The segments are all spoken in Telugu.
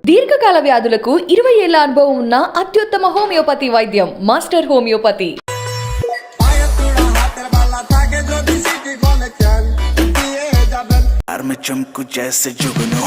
దీర్ఘకాల వ్యాధులకు 20 ఏళ్ల అనుభవం ఉన్న అత్యుత్తమ హోమియోపతి వైద్యం మాస్టర్ హోమియోపతి. में चमकू जैसे जुगनू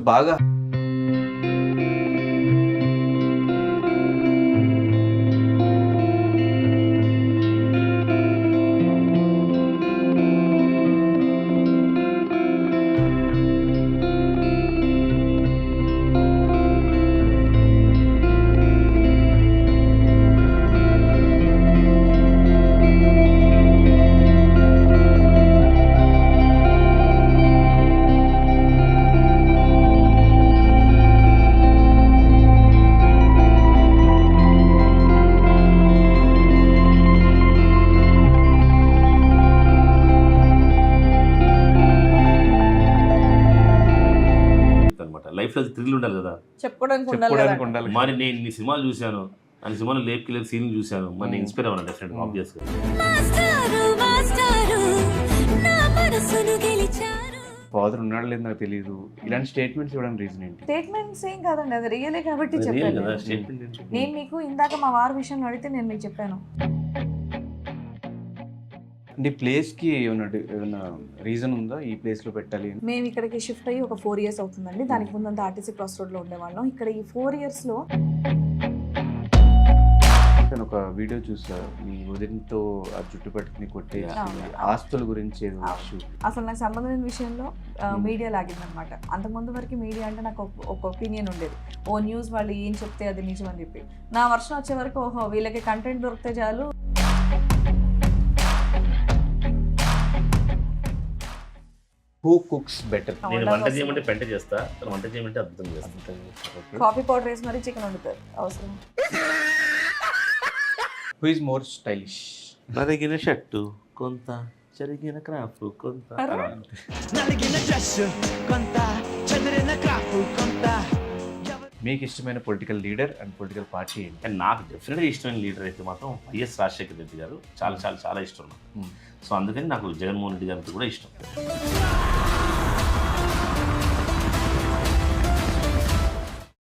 బాగా లైఫ్లో థ్రిల్ ఉండాలి కదా, చెప్పుకోవడానికి ఉండాలి. మరి నేను నీ సినిమాలు చూశాను, అని సినిమాలో లేపుకి సీన్ చూశాను, మరి నేను ఇన్స్పైర్ అవ్వాలి డెఫినెట్గా ఆబ్వియస్గా. ఫాదర్ ఉన్నాడు లేదు నాకు తెలియదు, ఇలాంటి స్టేట్మెంట్స్ ఇవ్వడానికి రీజన్ ఏంటి? స్టేట్మెంట్స్ ఏం కాదండి, అది రియలే కాబట్టి చెప్పాను. నేను మీకు ఇందాక మా వారి విషయంలో అడిగితే నేను మీకు చెప్పాను. అంటే ప్లేస్కి ఏమైనా రీజన్ ఉందా ఈ ప్లేస్లో పెట్టాలి అని? మేము ఇక్కడికి షిఫ్ట్ అయ్యి ఒక 4 years అవుతుందండి. దానికి ముందంతా ఆర్టీసీ క్రాస్ రోడ్లో ఉండేవాళ్ళం. ఇక్కడ ఈ 4 yearsలో నేను ఒక వీడియో చూసా, మీ వదినతో ఆ జుట్టు పట్టుకుని కొట్టేసి ఆస్తుల గురించి ఏదో ఇష్యూ. అసలు నాకు సంబంధమైన విషయంలో మీడియా లాగిందనమాట. అంతకుముందు వరకు మీడియా అంటే నాకు ఒక ఒపీనియన్ ఉండేది, ఓ న్యూస్ వాళ్ళు ఏం చెప్తే అది నిజం అని చెప్పి. నా వర్షం వచ్చే వరకు ఓహో వీళ్ళకి కంటెంట్ దొరికితే చాలు. Who cooks better? నేను వంట చేయమంటే పెంట చేస్తా, వంట చేయమంటే అద్భుతం చేస్తా. కాఫీ పౌడర్ వేసి మరీ చికెన్ వండుతారు అవసరం. Who is more stylish? నలిగిన షర్టు కొంత, చెరిగిన క్రాఫ్ కొంత, నలిగిన డ్రెస్ కొంత, చెదిరిన క్రాఫ్ కొంత. మీకు ఇష్టమైన political leader and political party ఏంటి? అండ్ నాకు డెఫినెట్గా ఇష్టమైన లీడర్ అయితే మాత్రం వైఎస్ రాజశేఖర రెడ్డి గారు. చాలా చాలా చాలా ఇష్టం నాకు. సో అందుకని నాకు జగన్మోహన్ రెడ్డి గారికి కూడా ఇష్టం.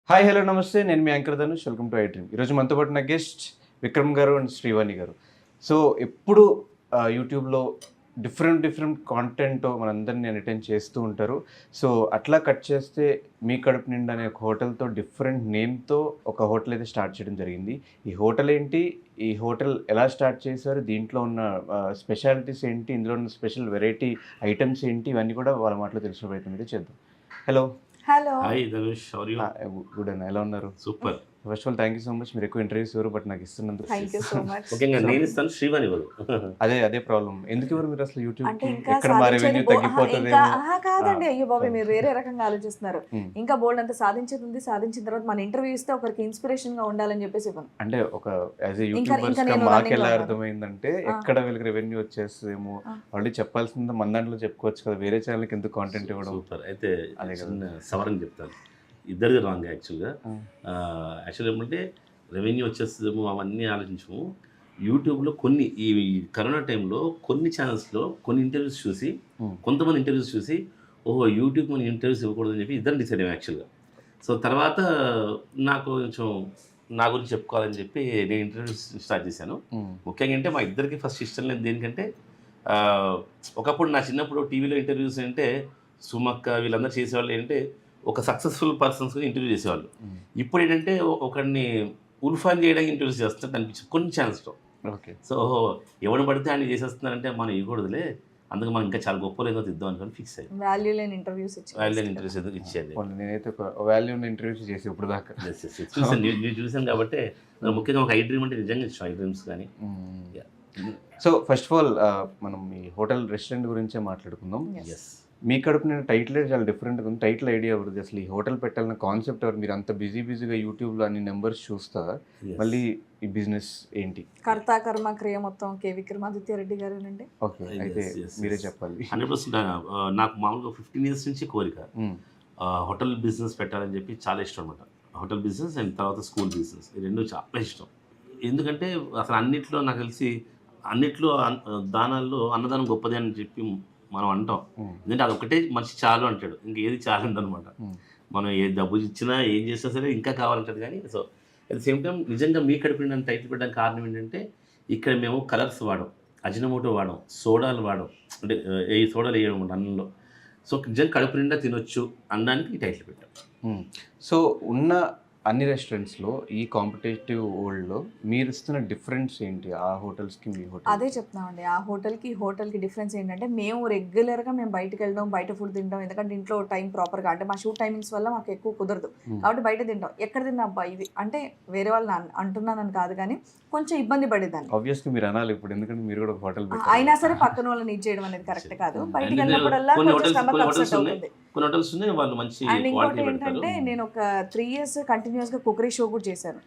హాయ్ హలో నమస్తే, నేను మీ anchor Dhanush. Welcome to iDream. ఈరోజు మనతో పాటు నా గెస్ట్ విక్రమ్ గారు అండ్ శ్రీవాణి గారు. సో ఎప్పుడు యూట్యూబ్లో డిఫరెంట్ కాంటెంట్ మనందరినీ ఎంటర్టైన్ చేస్తూ ఉంటారు. సో అట్లా కట్ చేస్తే మీ కడుపు నిండా అనే ఒక హోటల్తో డిఫరెంట్ నేమ్తో ఒక హోటల్ అయితే స్టార్ట్ చేయడం జరిగింది. ఈ హోటల్ ఏంటి, ఈ హోటల్ ఎలా స్టార్ట్ చేశారు, దీంట్లో ఉన్న స్పెషాలిటీస్ ఏంటి, ఇందులో ఉన్న స్పెషల్ వెరైటీ ఐటమ్స్ ఏంటి, ఇవన్నీ కూడా వాళ్ళ మాటలో తెలుసుకునే ప్రయత్నం అయితే చేద్దాం. Hello. Hi Dhanush, how are you? Good అన్న, ఎలా ఉన్నారు? Super. First of all thank you so much. మీరు ఎక్కువ ఇంటర్వ్యూస్ ఇవ్వరు, బట్ నాకు ఇస్తున్నందుకు. ముఖ్యంగా నేను ఇస్తాను, శ్రీవాణి ఇవ్వదు. అదే ప్రాబ్లం. ఎందుకు ఇవ్వరు మీరు అసలు యూట్యూబ్? అంటే ఎక్కడ మా రెవెన్యూ తగ్గిపోతుంది కాదండి. అయ్యో బాబు, మీరు వేరే రకంగా ఆలోచిస్తున్నారు. ఇంకా బోల్డ్ అంత సాధించేది ఉంది. సాధించిన తర్వాత మన ఇంటర్వ్యూ ఇస్తే ఒకరికి ఇన్స్పిరేషన్ గా ఉండాలని చెప్పేసి ఇవ్వను. అంటే ఒక యాజ్ ఏ యూట్యూబర్స్ గా మాకు ఎలా అర్థమైందంటే, ఎక్కడ వీళ్ళకి రెవెన్యూ వచ్చేస్తుందేమో, ఆల్రెడీ చెప్పాల్సింది మన దాంట్లో చెప్పుకోవచ్చు కదా, వేరే ఛానల్కి ఎందుకు కాంటెంట్ ఇవ్వడం? సూపర్. అయితే అదే సవరణ చెప్తాను, ఇద్దరిది రాంగ్. యాక్చువల్గా ఏమంటే రెవెన్యూ వచ్చేస్తుందేమో అవన్నీ ఆలోచించము. యూట్యూబ్లో కొన్ని ఈ కరోనా టైంలో కొన్ని ఛానల్స్లో కొన్ని ఇంటర్వ్యూస్ చూసి, కొంతమంది ఇంటర్వ్యూస్ చూసి, ఓహో యూట్యూబ్ మనం ఇంటర్వ్యూస్ ఇవ్వకూడదని చెప్పి ఇద్దరు డిసైడ్ అయ్యాం యాక్చువల్గా. సో తర్వాత నాకు కొంచెం నా గురించి చెప్పుకోవాలని చెప్పి నేను ఇంటర్వ్యూస్ స్టార్ట్ చేశాను. ముఖ్యంగా అంటే మా ఇద్దరికి ఫస్ట్ ఇష్టం లేదు దేనికంటే, ఒకప్పుడు నా చిన్నప్పుడు టీవీలో ఇంటర్వ్యూస్ అంటే సుమక్క వీళ్ళందరూ చేసేవాళ్ళు ఏంటంటే ఒక సక్సెస్ఫుల్ పర్సన్స్ ఇంటర్వ్యూ చేసేవాళ్ళు. ఇప్పుడు ఏంటంటే ఒకరిని ఉల్ఫాన్ చేయడానికి ఇంటర్వ్యూస్ చేస్తున్నట్టు అనిపించింది కొన్ని ఛానల్స్లో. ఓకే. సో ఎవరు పడితే ఆయన చేసేస్తున్నారంటే మనం ఇవ్వకూడదులే, అందుకు మనం ఇంకా చాలా గొప్పలు ఏదో ఇద్దాం అనుకుని ఫిక్స్ అయ్యి వాల్యూ లేని ఇంటర్వ్యూస్ ఎందుకు ఇచ్చేది. నేనైతే ఒక వాల్యూ ఇంటర్వ్యూస్ చేసి ఇప్పుడు దాకా నేను చూసాను కాబట్టి ముఖ్యంగా ఒక ఐ డ్రీమ్ అంటే నిజంగా ఇష్టం, ఐ డ్రీమ్స్ కానీ. సో ఫస్ట్ ఆఫ్ ఆల్ మనం ఈ హోటల్ రెస్టారెంట్ గురించే మాట్లాడుకుందాం. మీ కడుపు నేను టైటిల్ చాలా డిఫరెంట్గా ఉంది. టైటిల్ ఐడియా ఎవరిది అసలు? ఈ హోటల్ పెట్టాలన్న కాన్సెప్ట్ ఎవరు? మీరు అంత బిజీగా యూట్యూబ్లో అన్ని నెంబర్స్ చూస్తా Yes. మళ్ళీ ఈ బిజినెస్ ఏంటి? కర్త కర్మ క్రియ మొత్తం కే విక్రమాదిత్య రెడ్డి గారేనండి. ఓకే, అయితే Yes. మీరే చెప్పాలి. 100% నాకు మామూలుగా 15 years నుంచి కోరిక మ్మ్. హోటల్ బిజినెస్ పెట్టాలని చెప్పి చాలా ఇష్టం అనమాట. హోటల్ బిజినెస్ అండ్ తర్వాత స్కూల్ బిజినెస్, ఈ రెండు చాలా ఇష్టం. ఎందుకంటే అసలు అన్నిట్లో నాకు తెలిసి అన్నిట్లో దానాల్లో అన్నదానం గొప్పది అని చెప్పి మనం అంటాం. మ్మ్. ఎందుకంటే అది ఒకటే మనిషి చాలు అంటాడు, ఇంకేది చాలు అనమాట. మ్మ్. మనం ఏ డబ్బు ఇచ్చినా ఏం చేసినా సరే ఇంకా కావాలంటాడు. కానీ so at the same time నిజంగా మీ కడుపు నిండా టైటిల్ పెట్టడానికి కారణం ఏంటంటే ఇక్కడ మేము కలర్స్ వాడం, అజినమోటో వాడం, సోడాలు వాడం, అంటే ఏ సోడాలు వేయడం అన్నంలో. సో నిజంగా కడుపు నిండా తినొచ్చు అనడానికి ఈ టైటిల్ పెట్టాం. మ్మ్. సో ఉన్న అన్ని రెస్టారెంట్స్లో ఈ కాంపిటేటివ్ వరల్డ్లో మీరు ఇస్తున్న డిఫరెన్స్ ఏంటి ఆ హోటల్స్కి మీ హోటల్? అదే చెప్తున్నామండి, ఆ హోటల్కి డిఫరెన్స్ ఏంటంటే మేము రెగ్యులర్గా మేము బయటకు వెళ్ళడం, బయట ఫుడ్ తింటాం. ఎందుకంటే ఇంట్లో టైం ప్రాపర్గా అంటే మా షూట్ టైమింగ్స్ వల్ల మాకు ఎక్కువ కుదరదు కాబట్టి బయట తింటాం. ఎక్కడ తిన్నా అబ్బా ఇది అంటే వేరే వాళ్ళని అంటున్నానని కాదు, కానీ కొంచెం ఇబ్బంది పడేదాన్ని. ఆబ్వియస్లీ మీరు అనాలి ఇప్పుడు, ఎందుకంటే మీరు కూడా ఒక హోటల్ అయినా సరే పక్కన వాళ్ళని ఇది చేయడం అనేది కరెక్ట్ కాదు. బయటికి వెళ్ళినప్పుడల్లా కొన్ని కొంచెం hotels stomach upset ఉన్నాయి, అవుతుంది. కొన్ని హోటల్స్ ఉన్నాయి వాళ్ళు మంచి అండ్ ఇంకోటి క్వాలిటీ పెడతారు. ఏంటంటే నేను ఒక 3 years కంటిన్యూస్గా కుకరీ షో కూడా చేశాను.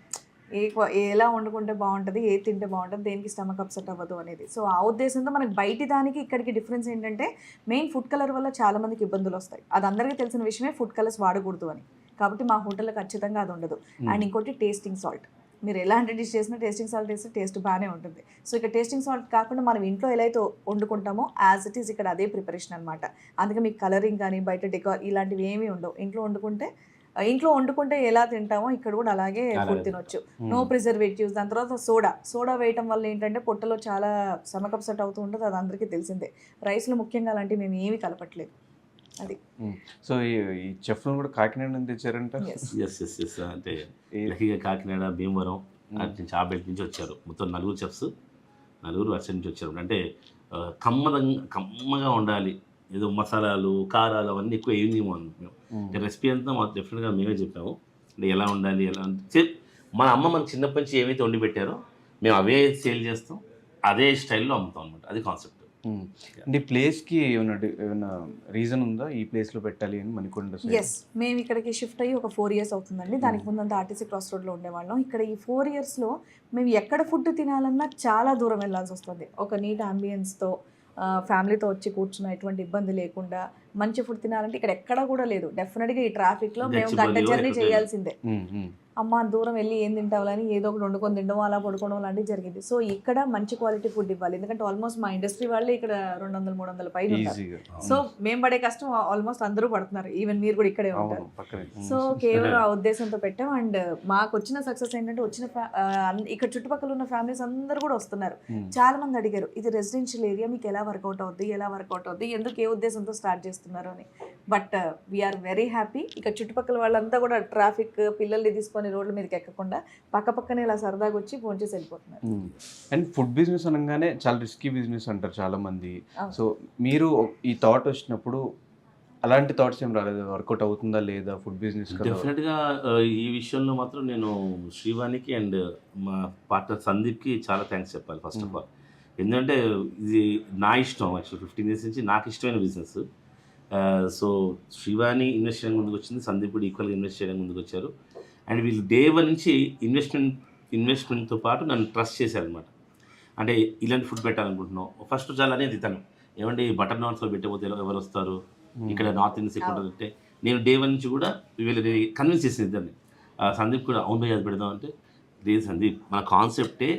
ఎలా వండుకుంటే బాగుంటుంది, ఏ తింటే బాగుంటుంది, దేనికి స్టమక్ అప్సెట్ అవ్వదు అనేది. సో ఆ ఉద్దేశంతో మనకి బయటి దానికి ఇక్కడికి డిఫరెన్స్ ఏంటంటే మెయిన్ ఫుడ్ కలర్ వల్ల చాలా మందికి ఇబ్బందులు వస్తాయి. అది అందరికీ తెలిసిన విషయమే, ఫుడ్ కలర్స్ వాడకూడదు అని. కాబట్టి మా హోటల్లో ఖచ్చితంగా అది ఉండదు. అండ్ ఇంకోటి టేస్టింగ్ సాల్ట్, మీరు ఎలాంటి డిష్ చేసినా టేస్టింగ్ సాల్ట్ వేస్తే టేస్ట్ బాగానే ఉంటుంది. సో ఇక్కడ టేస్టింగ్ సాల్ట్ కాకుండా మనం ఇంట్లో ఎలా అయితే వండుకుంటామో యాజ్ ఇట్ ఈస్ ఇక్కడ అదే ప్రిపరేషన్ అనమాట. అందుకే మీకు కలరింగ్ కానీ బయట డెకార్ ఇలాంటివి ఏమీ ఉండవు. ఇంట్లో వండుకుంటే ఎలా తింటామో ఇక్కడ కూడా అలాగే ఫుడ్ తినొచ్చు. No preservatives. దాని తర్వాత సోడా వేయటం వల్ల ఏంటంటే పొట్టలో చాలా స్టమక్ అప్సెట్ అవుతూ ఉంటుంది, అది అందరికీ తెలిసిందే. రైస్లో ముఖ్యంగా అలాంటివి మేము ఏమీ కలపట్లేదు. అది సో ఈ చెఫ్ను కూడా కాకినాడ నుంచి తెచ్చారంట. ఎస్ అంటే లక్కీగా కాకినాడ, భీమవరం అటు నుంచి ఆబెల్ట్ నుంచి వచ్చారు. మొత్తం 4 చెఫ్స్, 4 అటు నుంచి వచ్చారు. అంటే కమ్మగా ఉండాలి, ఏదో మసాలాలు కారాలు అవన్నీ ఎక్కువ ఏమి మేము రెసిపీ అంతా మాకు డెఫినెట్గా మేమే చెప్పాము. అంటే ఎలా ఉండాలి, ఎలా అంటే మన అమ్మ మనకు చిన్నప్పటి నుంచి ఏమైతే వండి పెట్టారో మేము అవే సేల్ చేస్తాం, అదే స్టైల్లో అమ్ముతాం అనమాట. అది కాన్సెప్ట్. అంటే ఈ ప్లేస్కి ఏమైనా రీజన్ ఉందా ఈ ప్లేస్లో పెట్టాలి అని మణికొండ? ఎస్, మేము ఇక్కడికి షిఫ్ట్ అయ్యి ఒక 4 years అవుతుందండి. దానికి ముందంతా ఆర్టీసీ క్రాస్ రోడ్లో ఉండేవాళ్ళం. ఇక్కడ ఈ 4 yearsలో మేము ఎక్కడ ఫుడ్ తినాలన్నా చాలా దూరం వెళ్ళాల్సి వస్తుంది. ఒక నీట్ అంబియన్స్తో ఫ్యామిలీతో వచ్చి కూర్చున్న ఎటువంటి ఇబ్బంది లేకుండా మంచి ఫుడ్ తినాలంటే ఇక్కడ ఎక్కడా కూడా లేదు. డెఫినెట్గా ఈ ట్రాఫిక్లో మేము గంట జర్నీ చేయాల్సిందే. అమ్మ దూరం వెళ్ళి ఏం తింటావాలని ఏదో ఒకటి వండుకొని తినడం, అలా పడుకోవడం లాంటివి జరిగింది. సో ఇక్కడ మంచి క్వాలిటీ ఫుడ్ ఇవ్వాలి. ఎందుకంటే ఆల్మోస్ట్ మా ఇండస్ట్రీ వాళ్ళే ఇక్కడ 200-300 పైన ఉంటారు. సో మేము పడే కష్టం ఆల్మోస్ట్ అందరూ పడుతున్నారు, ఈవెన్ మీరు కూడా ఇక్కడే ఉంటారు. సో కేవలం ఆ ఉద్దేశంతో పెట్టాం. అండ్ మాకు వచ్చిన సక్సెస్ ఏంటంటే ఇక్కడ చుట్టుపక్కల ఉన్న ఫ్యామిలీస్ అందరూ కూడా వస్తున్నారు. చాలా మంది అడిగారు, ఇది రెసిడెన్షియల్ ఏరియా, మీకు ఎలా వర్కౌట్ అవుద్ది, ఎందుకు ఏ ఉద్దేశంతో స్టార్ట్ చేస్తున్నారు అని. But we are very happy. ఇక్కడ చుట్టుపక్కల వాళ్ళంతా కూడా ట్రాఫిక్ పిల్లల్ని తీసుకొని రోడ్ల మీదకి ఎక్కకుండా పక్కనే ఇలా సరదాగా వచ్చి ఫోన్ చేసి వెళ్ళిపోతున్నారు. అండ్ ఫుడ్ బిజినెస్ అనగానే చాలా రిస్కీ బిజినెస్ అంటారు చాలా మంది. సో మీరు ఈ థాట్ వచ్చినప్పుడు అలాంటి థాట్స్ ఏం రాలేదు, వర్కౌట్ అవుతుందా లేదా ఫుడ్ బిజినెస్? డెఫినెట్గా ఈ విషయంలో మాత్రం నేను శ్రీవాణికి అండ్ మా పార్ట్నర్ సందీప్కి చాలా థ్యాంక్స్ చెప్పాలి ఫస్ట్ ఆఫ్ ఆల్. ఎందుకంటే ఇది నా ఇష్టం, యాక్చువల్ 15 years నుంచి నాకు ఇష్టమైన బిజినెస్. సో శ్రీవాణి ఇన్వెస్ట్ చేయడానికి ముందుకు వచ్చింది, సందీప్ కూడా ఈక్వల్గా ఇన్వెస్ట్ చేయడానికి ముందుకు వచ్చారు. అండ్ వీళ్ళు డే 1 నుంచి ఇన్వెస్ట్మెంట్తో పాటు నన్ను ట్రస్ట్ చేశారనమాట. అంటే ఇలాంటి ఫుడ్ పెట్టాలనుకుంటున్నాం. ఫస్ట్ చాలా అనేది తను ఏమంటే బటర్ నాన్స్లో పెట్టబోతే ఎవరు వస్తారు, ఇక్కడ నార్త్ ఇండియన్స్ ఎక్కువ అంటే నేను డే 1 నుంచి కూడా వీళ్ళని కన్విన్స్ చేసిన ఇద్దరిని. సందీప్ కూడా అవును అది పెడదాం అంటే, లేదు సందీప్ మన కాన్సెప్టే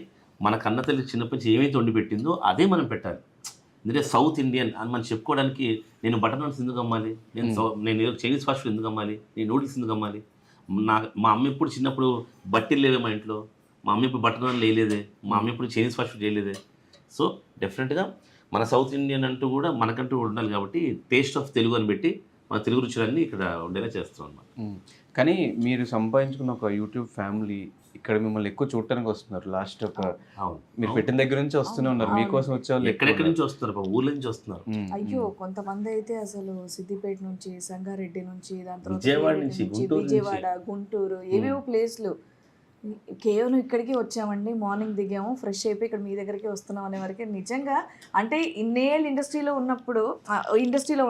మన కన్న తల్లి చిన్నప్పటి నుంచి ఏమైతే వండి పెట్టిందో అదే మనం పెట్టాలి. ఎందుకంటే సౌత్ ఇండియన్ అని మనం చెప్పుకోవడానికి నేను బటర్ నాన్స్ ఎందుకు అమ్మాలి, నేను చైనీస్ ఫాస్ట్ ఫుడ్ ఎందుకు అమ్మాలి, నేను నూడిల్స్ ఎందుకు అమ్మాలి. మా అమ్మ ఇప్పుడు చిన్నప్పుడు బట్టీలు లేవే మా ఇంట్లో, మా అమ్మ ఇప్పుడు బటర్ నాన్ లేలేదే, మా అమ్మ ఇప్పుడు చైనీస్ ఫాస్ట్ ఫుడ్ చేయలేదే. సో డెఫినెట్గా మన సౌత్ ఇండియన్ అంటూ కూడా మనకంటూ ఉండాలి కాబట్టి టేస్ట్ ఆఫ్ తెలుగు అని పెట్టి మన తెలుగు రుచులన్నీ ఇక్కడ ఉండేలా చేస్తాం అన్నమాట. కానీ మీరు సంపాదించుకున్న ఒక యూట్యూబ్ ఫ్యామిలీ ఇక్కడ మిమ్మల్ని ఎక్కువ చూడటానికి వస్తున్నారు. లాస్ట్ ఒక మీరు పెట్టిన దగ్గర నుంచి వస్తూనే ఉన్నారు, మీకోసం వచ్చే వాళ్ళు ఎక్కడెక్కడి నుంచి వస్తున్నారు, ఊర్ల నుంచి వస్తున్నారు. అయ్యో కొంతమంది అయితే అసలు సిద్దిపేట నుంచి, సంగారెడ్డి నుంచి, దాని తర్వాత విజయవాడ నుంచి, విజయవాడ, గుంటూరు, ఏవేవో ప్లేస్లు కేవలం ఇక్కడికి వచ్చామండి, మార్నింగ్ దిగాము, ఫ్రెష్ అయిపోయి ఇక్కడ మీ దగ్గరికి వస్తున్నాం అనే వరకు నిజంగా అంటే ఇన్నేళ్ళు ఇండస్ట్రీలో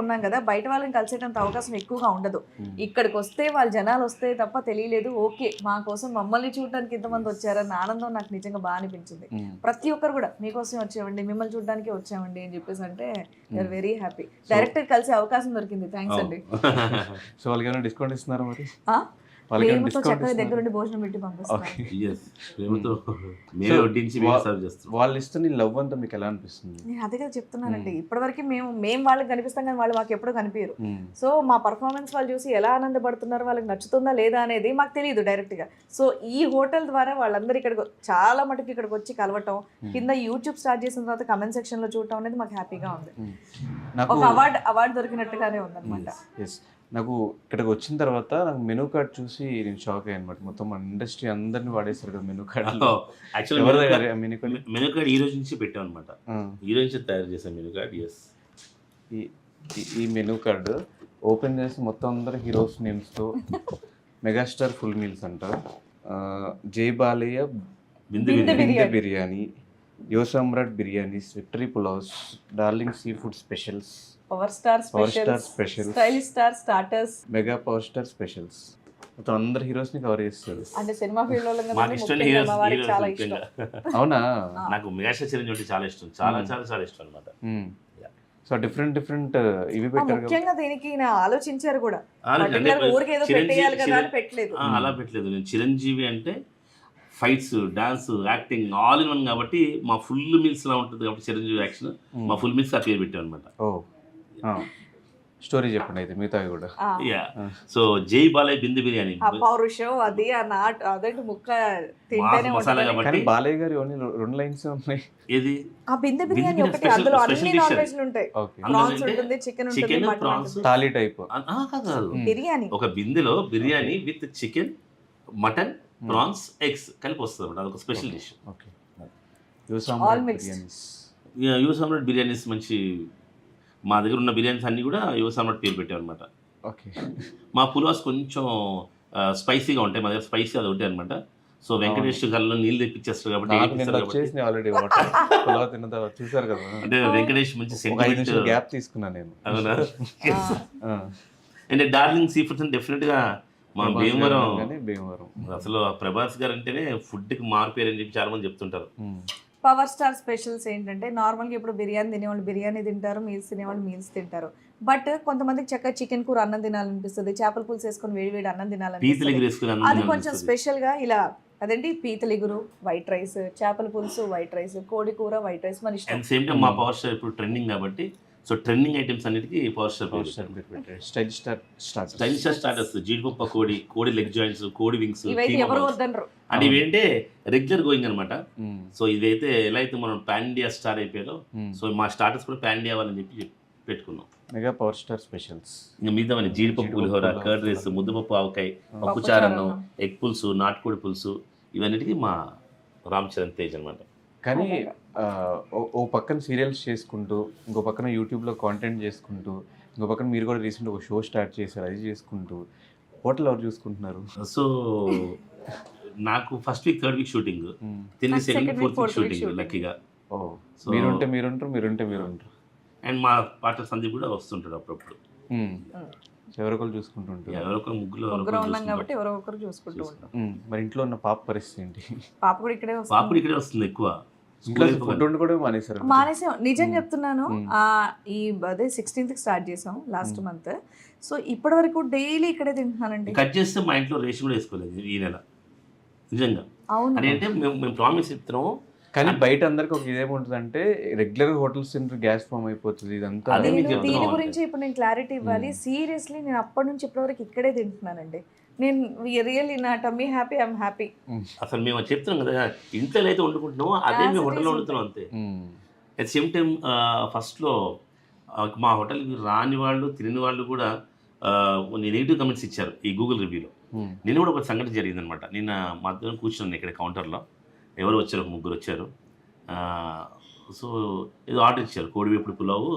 ఉన్నాం కదా, బయట వాళ్ళని కలిసేటంత అవకాశం ఎక్కువగా ఉండదు. ఇక్కడికి వస్తే వాళ్ళ జనాలు వస్తే తప్ప తెలియలేదు. ఓకే, మా కోసం మమ్మల్ని చూడడానికి ఇంతమంది వచ్చారన్న ఆనందం నాకు నిజంగా బాగా అనిపించింది. ప్రతి ఒక్కరు కూడా మీకోసం వచ్చామండి, మిమ్మల్ని చూడడానికి వచ్చామండి అని చెప్పేసి అంటే యూఆర్ వెరీ హ్యాపీ. డైరెక్టర్ కలిసే అవకాశం దొరికింది, థ్యాంక్స్ అండి. సో వాళ్ళకి ఏమైనా డిస్కౌంట్ ఇస్తున్నారా మరి? ప్రేమతో చక్కగా దగ్గరుండి భోజనం పెట్టి పంపిస్తాను. వాళ్ళు ఇస్తున్న లవ్ అంతా మీకు ఎలా అనిపిస్తుంది? నేను అదే కదా చెప్తున్నానండి, ఇప్పటివరకు మేము వాళ్ళకి కనిపిస్తాం కానీ వాళ్ళు మాకు ఎప్పుడూ కనిపించరు. సో మా పర్ఫార్మెన్స్ వాళ్ళు చూసి ఎలా ఆనందపడుతున్నారు, వాళ్ళకి నచ్చుతుందా లేదా అనేది మాకు తెలియదు డైరెక్ట్గా. సో ఈ హోటల్ ద్వారా వాళ్ళందరూ ఇక్కడికి చాలా మటుకు ఇక్కడికి వచ్చి కలవటం, కింద యూట్యూబ్ స్టార్ట్ చేసిన తర్వాత కమెంట్ సెక్షన్లో చూడటం అనేది మాకు హ్యాపీగా ఉంది. ఒక అవార్డు దొరికినట్టుగానే ఉందన్నమాట. నాకు ఇక్కడికి వచ్చిన తర్వాత నాకు మెనూ కార్డ్ చూసి నేను షాక్ అయ్యాను అనమాట. మొత్తం ఇండస్ట్రీ అందరిని వాడేస్తారు కదా మెనూ కార్డ్. మెనూ కార్డ్ ఈ రోజు నుంచి పెట్టాం అనమాట, ఈ రోజు నుంచి తయారు చేసాం మెనూ కార్డ్. ఎస్, ఈ మెనూ కార్డు ఓపెన్ చేసి మొత్తం అందరు హీరోస్ నేమ్స్తో మెగాస్టార్ ఫుల్ మీల్స్ అంట, జై బాలయ్య బిందె బిర్యానీ, యువ సమ్రాట్ biryanis, victory pulaos, darling sea food specials, power star specials, stylish star starters, mega power star specials, మొత్తం అందరు హీరోస్ ని కవర్ చేస్తారు. అంటే సినిమా ఫీల్డ్ లో మాకు ఇష్టం చాలా ఇష్టం. అవునా? నాకు మెగాస్టార్ చిరంజీవి అంటే చాలా ఇష్టం, చాలా చాలా చాలా ఇష్టం అనమాట. సో డిఫరెంట్ ఇవి పెట్టారు. ముఖ్యంగా దీనికి ఆలోచించారు కూడా, ఊరికి ఏదో పెట్టేయాలి కదా అని పెట్టలేదు. అలా పెట్టలేదు. నేను చిరంజీవి అంటే fights, dance, acting all in one కాబట్టి మా ఫుల్ మీల్స్ లా ఉంటుంది కాబట్టి చిరంజీవి యాక్షన్ మా ఫుల్ మీల్స్ ఆ పేరు పెట్టాం అనమాట. స్టోరీ చెప్పండి అయితే మిగతా కూడా. సో జై బాలయ్య బిందె బిర్యానీ, పౌరుషం అది అదంటే ముక్క తింటేనే మసాలా కాబట్టి. బాలయ్య గారి ఓన్లీ 2 లైన్స్ ఉన్నాయి. ఏది ఆ బిందె బిర్యానీ ఒకటి, అందులో అన్ని నాన్ వెజ్ ఉంటాయి, ప్రాన్స్ ఉంటుంది, చికెన్ ఉంటుంది, ప్రాన్స్ థాలీ టైప్ కాదు, బిర్యానీ. ఒక బిందెలో biryani with chicken, mutton, prawns, eggs కలిపి వస్తుంది అనమాట. అదొక స్పెషల్ డిష్. యువ సమ్రాట్ బిర్యానీస్ మంచి, మా దగ్గర ఉన్న బిర్యానీస్ అన్ని కూడా యువ సమ్రాట్ పేరు పెట్టాం అనమాట. మా పులావ్స్ కొంచెం స్పైసీగా ఉంటాయి, మా దగ్గర స్పైసీ అది ఉంటాయి అనమాట. సో వెంకటేష్ గారిలో నీళ్ళు తెప్పించేస్తారు కాబట్టి చూసారు కదా, అంటే వెంకటేష్ మంచి సెంటిమెంట్ గ్యాప్ తీసుకున్నా నేను. అవునా? అంటే డార్లింగ్ సీ ఫుడ్స్ డెఫినెట్ గా మా భీమవరం అసలు ప్రభాస్ గారు అంటేనే ఫుడ్ కి మారిపోయారు అని చెప్పి చాలా మంది చెప్తుంటారు. పవర్ స్టార్ స్పెషల్స్ ఏంటంటే నార్మల్గా ఇప్పుడు బిర్యానీ తినేవాళ్ళు బిర్యానీ తింటారు, మీల్స్ తినేవాళ్ళు మీల్స్ తింటారు. బట్ కొంతమందికి చక్కగా చికెన్ కూర అన్నం తినాలనిపిస్తుంది, చేపల పులుసు వేసుకొని వేడి అన్నం తినాలనిపిస్తుంది. అది కొంచెం స్పెషల్గా ఇలా అదేంటి పీతలిగురు వైట్ రైస్, చేపల పులుసు వైట్ రైస్, కోడి కూర వైట్ రైస్ మన ఇష్టం. సేమ్ టైం మా పవర్ స్టార్ ఇప్పుడు ట్రెండింగ్ కాబట్టి సో ట్రెండింగ్ ఐటమ్స్ అన్నిటికీ power star stylish star starters, జీడిపప్పు కోడి, కోడి లెగ్ జాయింట్స్, కోడి వింగ్స్, ఎవరు వద్దనరు. అంటే ఇవేంటే రెగ్యులర్ గోయింగ్ అనమాట. సో ఇదైతే ఎలా అయితే మనం పాన్ ఇండియా స్టార్ అయిపోయారో, సో మా స్టార్టర్స్ కూడా పాన్ ఇండియా అవ్వాలని చెప్పి పెట్టుకున్నాం. మెగా పవర్ స్టార్ స్పెషల్స్ ఇంకా మిగతా జీడిపప్పు పులిహోర, కర్డ్ రైస్, ముద్దపప్పు ఆవకాయ, పప్పుచారన్నం, ఎగ్ పులుసు, నాటుకోడి పులుసు, ఇవన్నిటికీ మా రామ్ చరణ్ తేజ్ అనమాట. కానీ ఓ పక్కన సీరియల్స్ చేసుకుంటూ, ఇంకో పక్కన యూట్యూబ్లో కాంటెంట్ చేసుకుంటూ, ఇంకో పక్కన మీరు కూడా రీసెంట్ ఒక షో స్టార్ట్ చేశారు, అది చేసుకుంటూ హోటల్ ఎవరు చూసుకుంటున్నారు? సో నాకు first week, third week shooting, తిరిగి సెకండ్, ఫోర్త్ వీక్ షూటింగ్ లక్కీగా. మీరుంటారు అండ్ మా పార్ట్నర్ సందీప్ కూడా వస్తుంటాడు అప్పుడప్పుడు. ఎవరొకరు చూసుకుంటుంటారు, ఎవరొకరు ముగ్గురు ఉన్నాం కాబట్టి ఎవరో ఒకరు చూసుకుంటూ ఉంటాం. మరి ఇంట్లో ఉన్న పాప పరిస్థితి ఏంటి? పాప కూడా ఇక్కడే వస్తుంది ఎక్కువ. మానేసాం, నిజం చెప్తున్నాను. ఈ అదే 16th స్టార్ట్ చేసాం లాస్ట్ మంత్. సో ఇప్పటి వరకు డైలీ ఇక్కడే తింటున్నానండి. కట్ చేస్తే మా ఇంట్లో రేషన్ కూడా వేసుకోలేదు ఈ నెల నిజంగా. అవును, అంటే మేము ప్రామిస్ ఇస్తున్నాము. కానీ బయట అందరికి ఒక ఇదేముంటుంది అంటే రెగ్యులర్ హోటల్స్ తింటే గ్యాస్ ఫామ్ అయిపోతుంది ఇదంతా. దీని గురించి ఇప్పుడు నేను క్లారిటీ ఇవ్వాలి. సీరియస్లీ నేను అప్పటి నుంచి ఇప్పటివరకు ఇక్కడే తింటున్నానండి. నేను రియల్లీ నా టమ్మీ హ్యాపీ, ఐఎమ్ హ్యాపీ. అసలు మేము చెప్తున్నాం కదా, ఇంట్లో అయితే వండుకుంటున్నామో అదే మేము హోటల్లో వండుతున్నాం అంతే. అట్ సేమ్ టైం ఫస్ట్లో మా హోటల్కి రాని వాళ్ళు, తిని వాళ్ళు కూడా నెగిటివ్ కమెంట్స్ ఇచ్చారు ఈ గూగుల్ రివ్యూలో. నేను కూడా ఒక సంఘటన జరిగిందనమాట. నిన్న మధ్యాహ్నం కూర్చున్నాను ఇక్కడ కౌంటర్లో, ఎవరు వచ్చారు, ఒక ముగ్గురు వచ్చారు. సో ఏదో ఆర్డర్ ఇచ్చారు, కోడి వేపుడు పులావు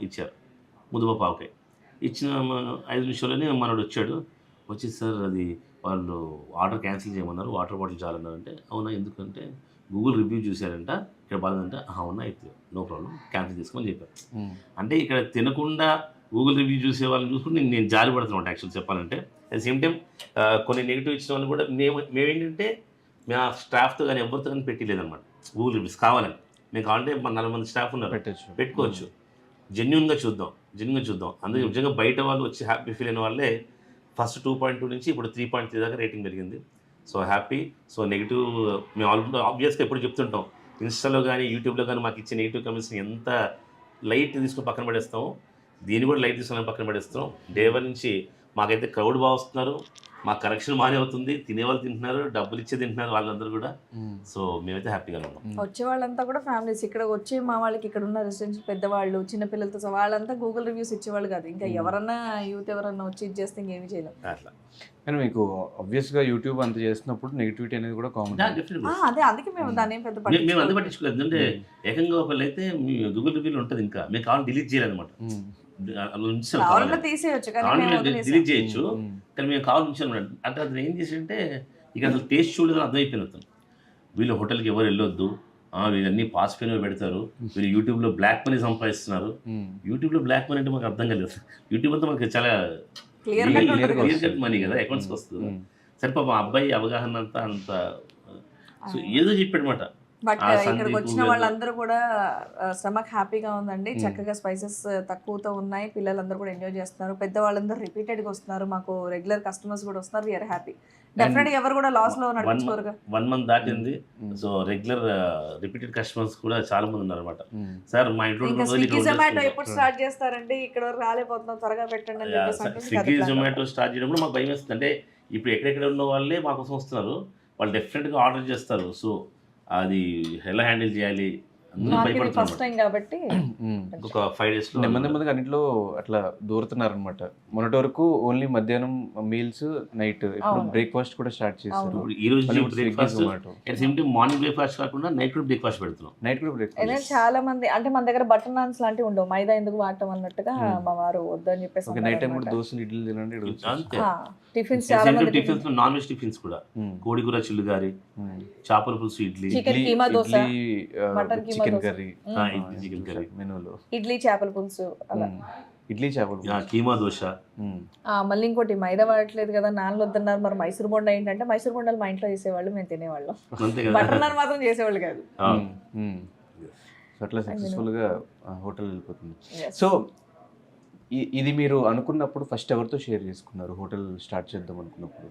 ఇచ్చారు, ముద్దపప్పు ఆవకాయ ఇచ్చిన 5 నిమిషాల్లోనే మనోడు వచ్చాడు. వచ్చి సార్ అది వాళ్ళు ఆర్డర్ క్యాన్సిల్ చేయమన్నారు, వాటర్ బాటిల్ చాలన్నారంటే అవునా ఎందుకంటే గూగుల్ రివ్యూ చూశారంట ఇక్కడ బాగుందంటే అవునా అయితే నో ప్రాబ్లం క్యాన్సిల్ చేసుకోమని చెప్పారు. అంటే ఇక్కడ తినకుండా గూగుల్ రివ్యూ చూసే వాళ్ళని చూసుకుంటే నేను జాలి పడుతున్నాను యాక్చువల్ చెప్పాలంటే. అట్ సేమ్ టైం కొన్ని నెగిటివ్ ఇచ్చిన వాళ్ళు కూడా మేమేంటంటే మా స్టాఫ్తో కానీ ఎవరితో కానీ పెట్టలేదన్నమాట గూగుల్ రివ్యూస్ కావాలని. మేము కావాలంటే మన 40 మంది స్టాఫ్ ఉన్నారు పెట్టుకోవచ్చు, జెన్యున్గా చూద్దాం. అందుకే నిజంగా బయట వాళ్ళు వచ్చి హ్యాపీ ఫీల్ అయిన వాళ్ళే ఫస్ట్ 2.2 నుంచి ఇప్పుడు 3.3 దాకా రేటింగ్ పెరిగింది. So happy. సో నెగిటివ్ మేము ఆబ్వియస్గా ఎప్పుడు చెప్తుంటాం, ఇన్స్టాలో కానీ యూట్యూబ్లో కానీ మాకు ఇచ్చే నెగిటివ్ కమెంట్స్ని ఎంత లైట్ తీసుకుని పక్కన పడేస్తాం, దీన్ని కూడా లైట్ తీసుకుని పక్కన పడేస్తాం. డే 1 నుంచి మాకైతే క్రౌడ్ బాగా వస్తున్నారు, మా కరెక్షన్ బాగానే అవుతుంది, తినేవాళ్ళు తింటున్నారు, డబ్బులు ఇచ్చే తింటున్నారు వాళ్ళందరూ కూడా. సో మేమైతే హ్యాపీగా ఉన్నాం. వచ్చే వాళ్ళంతా కూడా ఫ్యామిలీస్, ఇక్కడ వచ్చే మా వాళ్ళకి ఇక్కడ ఉన్న రెసిడెన్షియల్ పెద్దవాళ్ళు చిన్నపిల్లలతో సహా వాళ్ళంతా గూగుల్ రివ్యూస్ ఇచ్చేవాళ్ళు కాదు. ఇంకా ఎవరన్నా యూత్ ఎవరన్నా వచ్చి ఇది చేస్తే ఇంకేమీ చేయలేం అట్లా. కానీ మీకు ఆబ్వియస్గా యూట్యూబ్ అంత చేస్తున్నప్పుడు నెగిటివిటీ అనేది కూడా కామన్. అదే అందుకే మేము దాన్ని ఏం పెద్ద మేము అంత పట్టించుకోలేదు. ఎందుకంటే ఏకంగా ఒకళ్ళు అయితే మీ గూగుల్ రివ్యూలో ఉంటుంది, ఇంకా మేము కావాలని డిలీట్ చేయాలన్నమాట. తీసేయచ్చు డిలీట్ చేయొచ్చు కానీ మేము కావాలి ఉంచాను. అంటే అతను ఏం చేసింటే ఇక అసలు టేస్ట్ చూడదని అర్థమైపోయింది అతను. వీళ్ళు హోటల్కి ఎవరు వెళ్ళొద్దు, వీళ్ళన్నీ పాస్ పోయినవి పెడతారు, వీళ్ళు యూట్యూబ్లో బ్లాక్ మనీ సంపాదిస్తున్నారు. యూట్యూబ్లో బ్లాక్ మనీ అంటే మాకు అర్థం కాలేదు. యూట్యూబ్ అంతా మనకి చాలా క్లియర్ కట్ మనీ కదా, అకౌంట్స్కి వస్తుంది. సరే పాపం అబ్బాయి అవగాహన అంతా అంత సో ఏదో చెప్పాడు అనమాట. బట్ ఇక్కడికి వచ్చిన వాళ్ళందరూ కూడా స్టమక్ హ్యాపీగా ఉందండి, చక్కగా స్పైసెస్ తక్కువతో ఉన్నాయి, పిల్లలందరూ కూడా ఎంజాయ్ చేస్తున్నారు, పెద్దవాళ్ళందరూ రిపీటెడ్గా వస్తున్నారు, మాకు రెగ్యులర్ కస్టమర్స్ కూడా వస్తున్నారు. We are happy. డెఫినెట్గా ఎవరు కూడా లాస్లో నడుచుకోరుగా. 1 month దాటింది. సో రెగ్యులర్ రిపీటెడ్ కస్టమర్స్ కూడా చాలా మంది ఉన్నారు అనమాట. సార్ మా ఇంట్లో స్విగ్గీ జొమాటో ఎప్పుడు స్టార్ట్ చేస్తారండి, ఇక్కడ వరకు రాలేకపోతున్నాం, త్వరగా పెట్టండి అని చెప్పేసి. స్విగ్గీ జొమాటో స్టార్ట్ చేయడం మాకు భయం వేస్తుంది. అంటే ఇప్పుడు ఎక్కడెక్కడ ఉన్న వాళ్ళే మా కోసం వస్తున్నారు, వాళ్ళు డెఫినెట్గా ఆర్డర్ చేస్తారు. సో అది ఎలా హ్యాండిల్ చేయాలి ఫస్ట్ టైం కాబట్టి ఒక 5 days లో నెమ్మదిగా అన్నింటిలో అట్లా దూరుతున్నారనమాట. మొన్నటి వరకు ఓన్లీ మధ్యాహ్నం మీల్స్, నైట్ ఇప్పుడు బ్రేక్ఫాస్ట్ కూడా స్టార్ట్ చేస్తారు. ఈ రోజు మార్నింగ్ బ్రేక్ఫాస్ట్ కాకుండా నైట్ కూడా బ్రేక్ఫాస్ట్ పెడుతున్నాం. నైట్ కూడా బ్రేక్ఫాస్ట్. చాలా మంది అంటే మన దగ్గర బటర్ నాన్స్ లాంటివి ఉండవు, మైదా ఎందుకు వాడటం అన్నట్టుగా మా వారు వద్దని చెప్పేసి నైట్ టైం కూడా దోశలు ఇడ్లీ తినండి. టిఫిన్స్ టిఫిన్స్ లో నాన్ వెజ్ టిఫిన్స్ కూడా కోడికూర చిల్లుగారి, చేపల పులుసు, idli, chicken curry, chicken curry మెనూలో ఇడ్లీ చేపల పులుసు, ఇడ్లీ చేపల కీమా దోశ. మళ్ళీ ఇంకోటి మైదా వాడట్లేదు కదా, నాన్లు వద్దన్నారు. మరి మైసూర్ బొండ ఏంటంటే మైసూర్ బొండలు మా ఇంట్లో చేసేవాళ్ళు, మేము తినేవాళ్ళం, బటర్ నాన్ మాత్రం చేసేవాళ్ళు కాదు. అట్లా సక్సెస్ఫుల్ గా హోటల్ వెళ్ళిపోతుంది. సో ఇది మీరు అనుకున్నప్పుడు ఫస్ట్ ఎవరితో షేర్ చేసుకున్నారు హోటల్ స్టార్ట్ చేద్దాం అనుకున్నప్పుడు?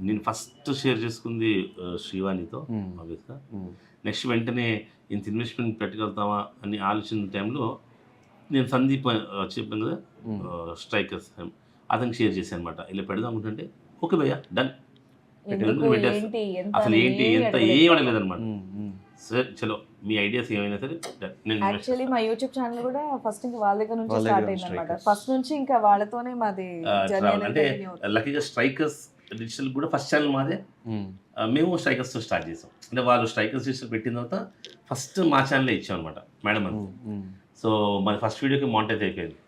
నేను ఫస్ట్ షేర్ చేసుకుంది శ్రీవాణితో ఆబ్వియస్గా. నెక్స్ట్ వెంటనే ఇంత ఇన్వెస్ట్మెంట్ పెట్టగలుగుతామా అని ఆలోచన టైంలో నేను సందీప్ చెప్పాను కదా స్ట్రైకర్స్, అతనికి షేర్ చేశాను అనమాట. ఇలా పెడదాం అనుకుంటే ఓకే భయ్యా డన్, అసలు ఏంటి ఎంత ఏం అడగలేదు అనమాట. సరే చలో మీ ఐడియాస్ ఏమైనా సరే. యాక్చువల్లీ మా యూట్యూబ్ ఛానల్ కూడా ఫస్ట్ ఇంకా వాళ్ళ దగ్గర నుంచి స్టార్ట్ అయింది అనమాట. ఫస్ట్ నుంచి ఇంకా వాళ్ళతోనే మాది జర్నీ. అంటే లక్కీగా స్ట్రైకర్స్ డిజిటల్ కూడా ఫస్ట్ ఛానల్ మాదే. మేము స్ట్రైకర్స్తో స్టార్ట్ చేసాం. అంటే వాళ్ళు స్ట్రైకర్స్ డిజిటల్ పెట్టిన తర్వాత ఫస్ట్ మా ఛానలే ఇచ్చాం అనమాట మేడం అని. సో మన ఫస్ట్ వీడియోకి మానిటైజ్ అయిపోయింది.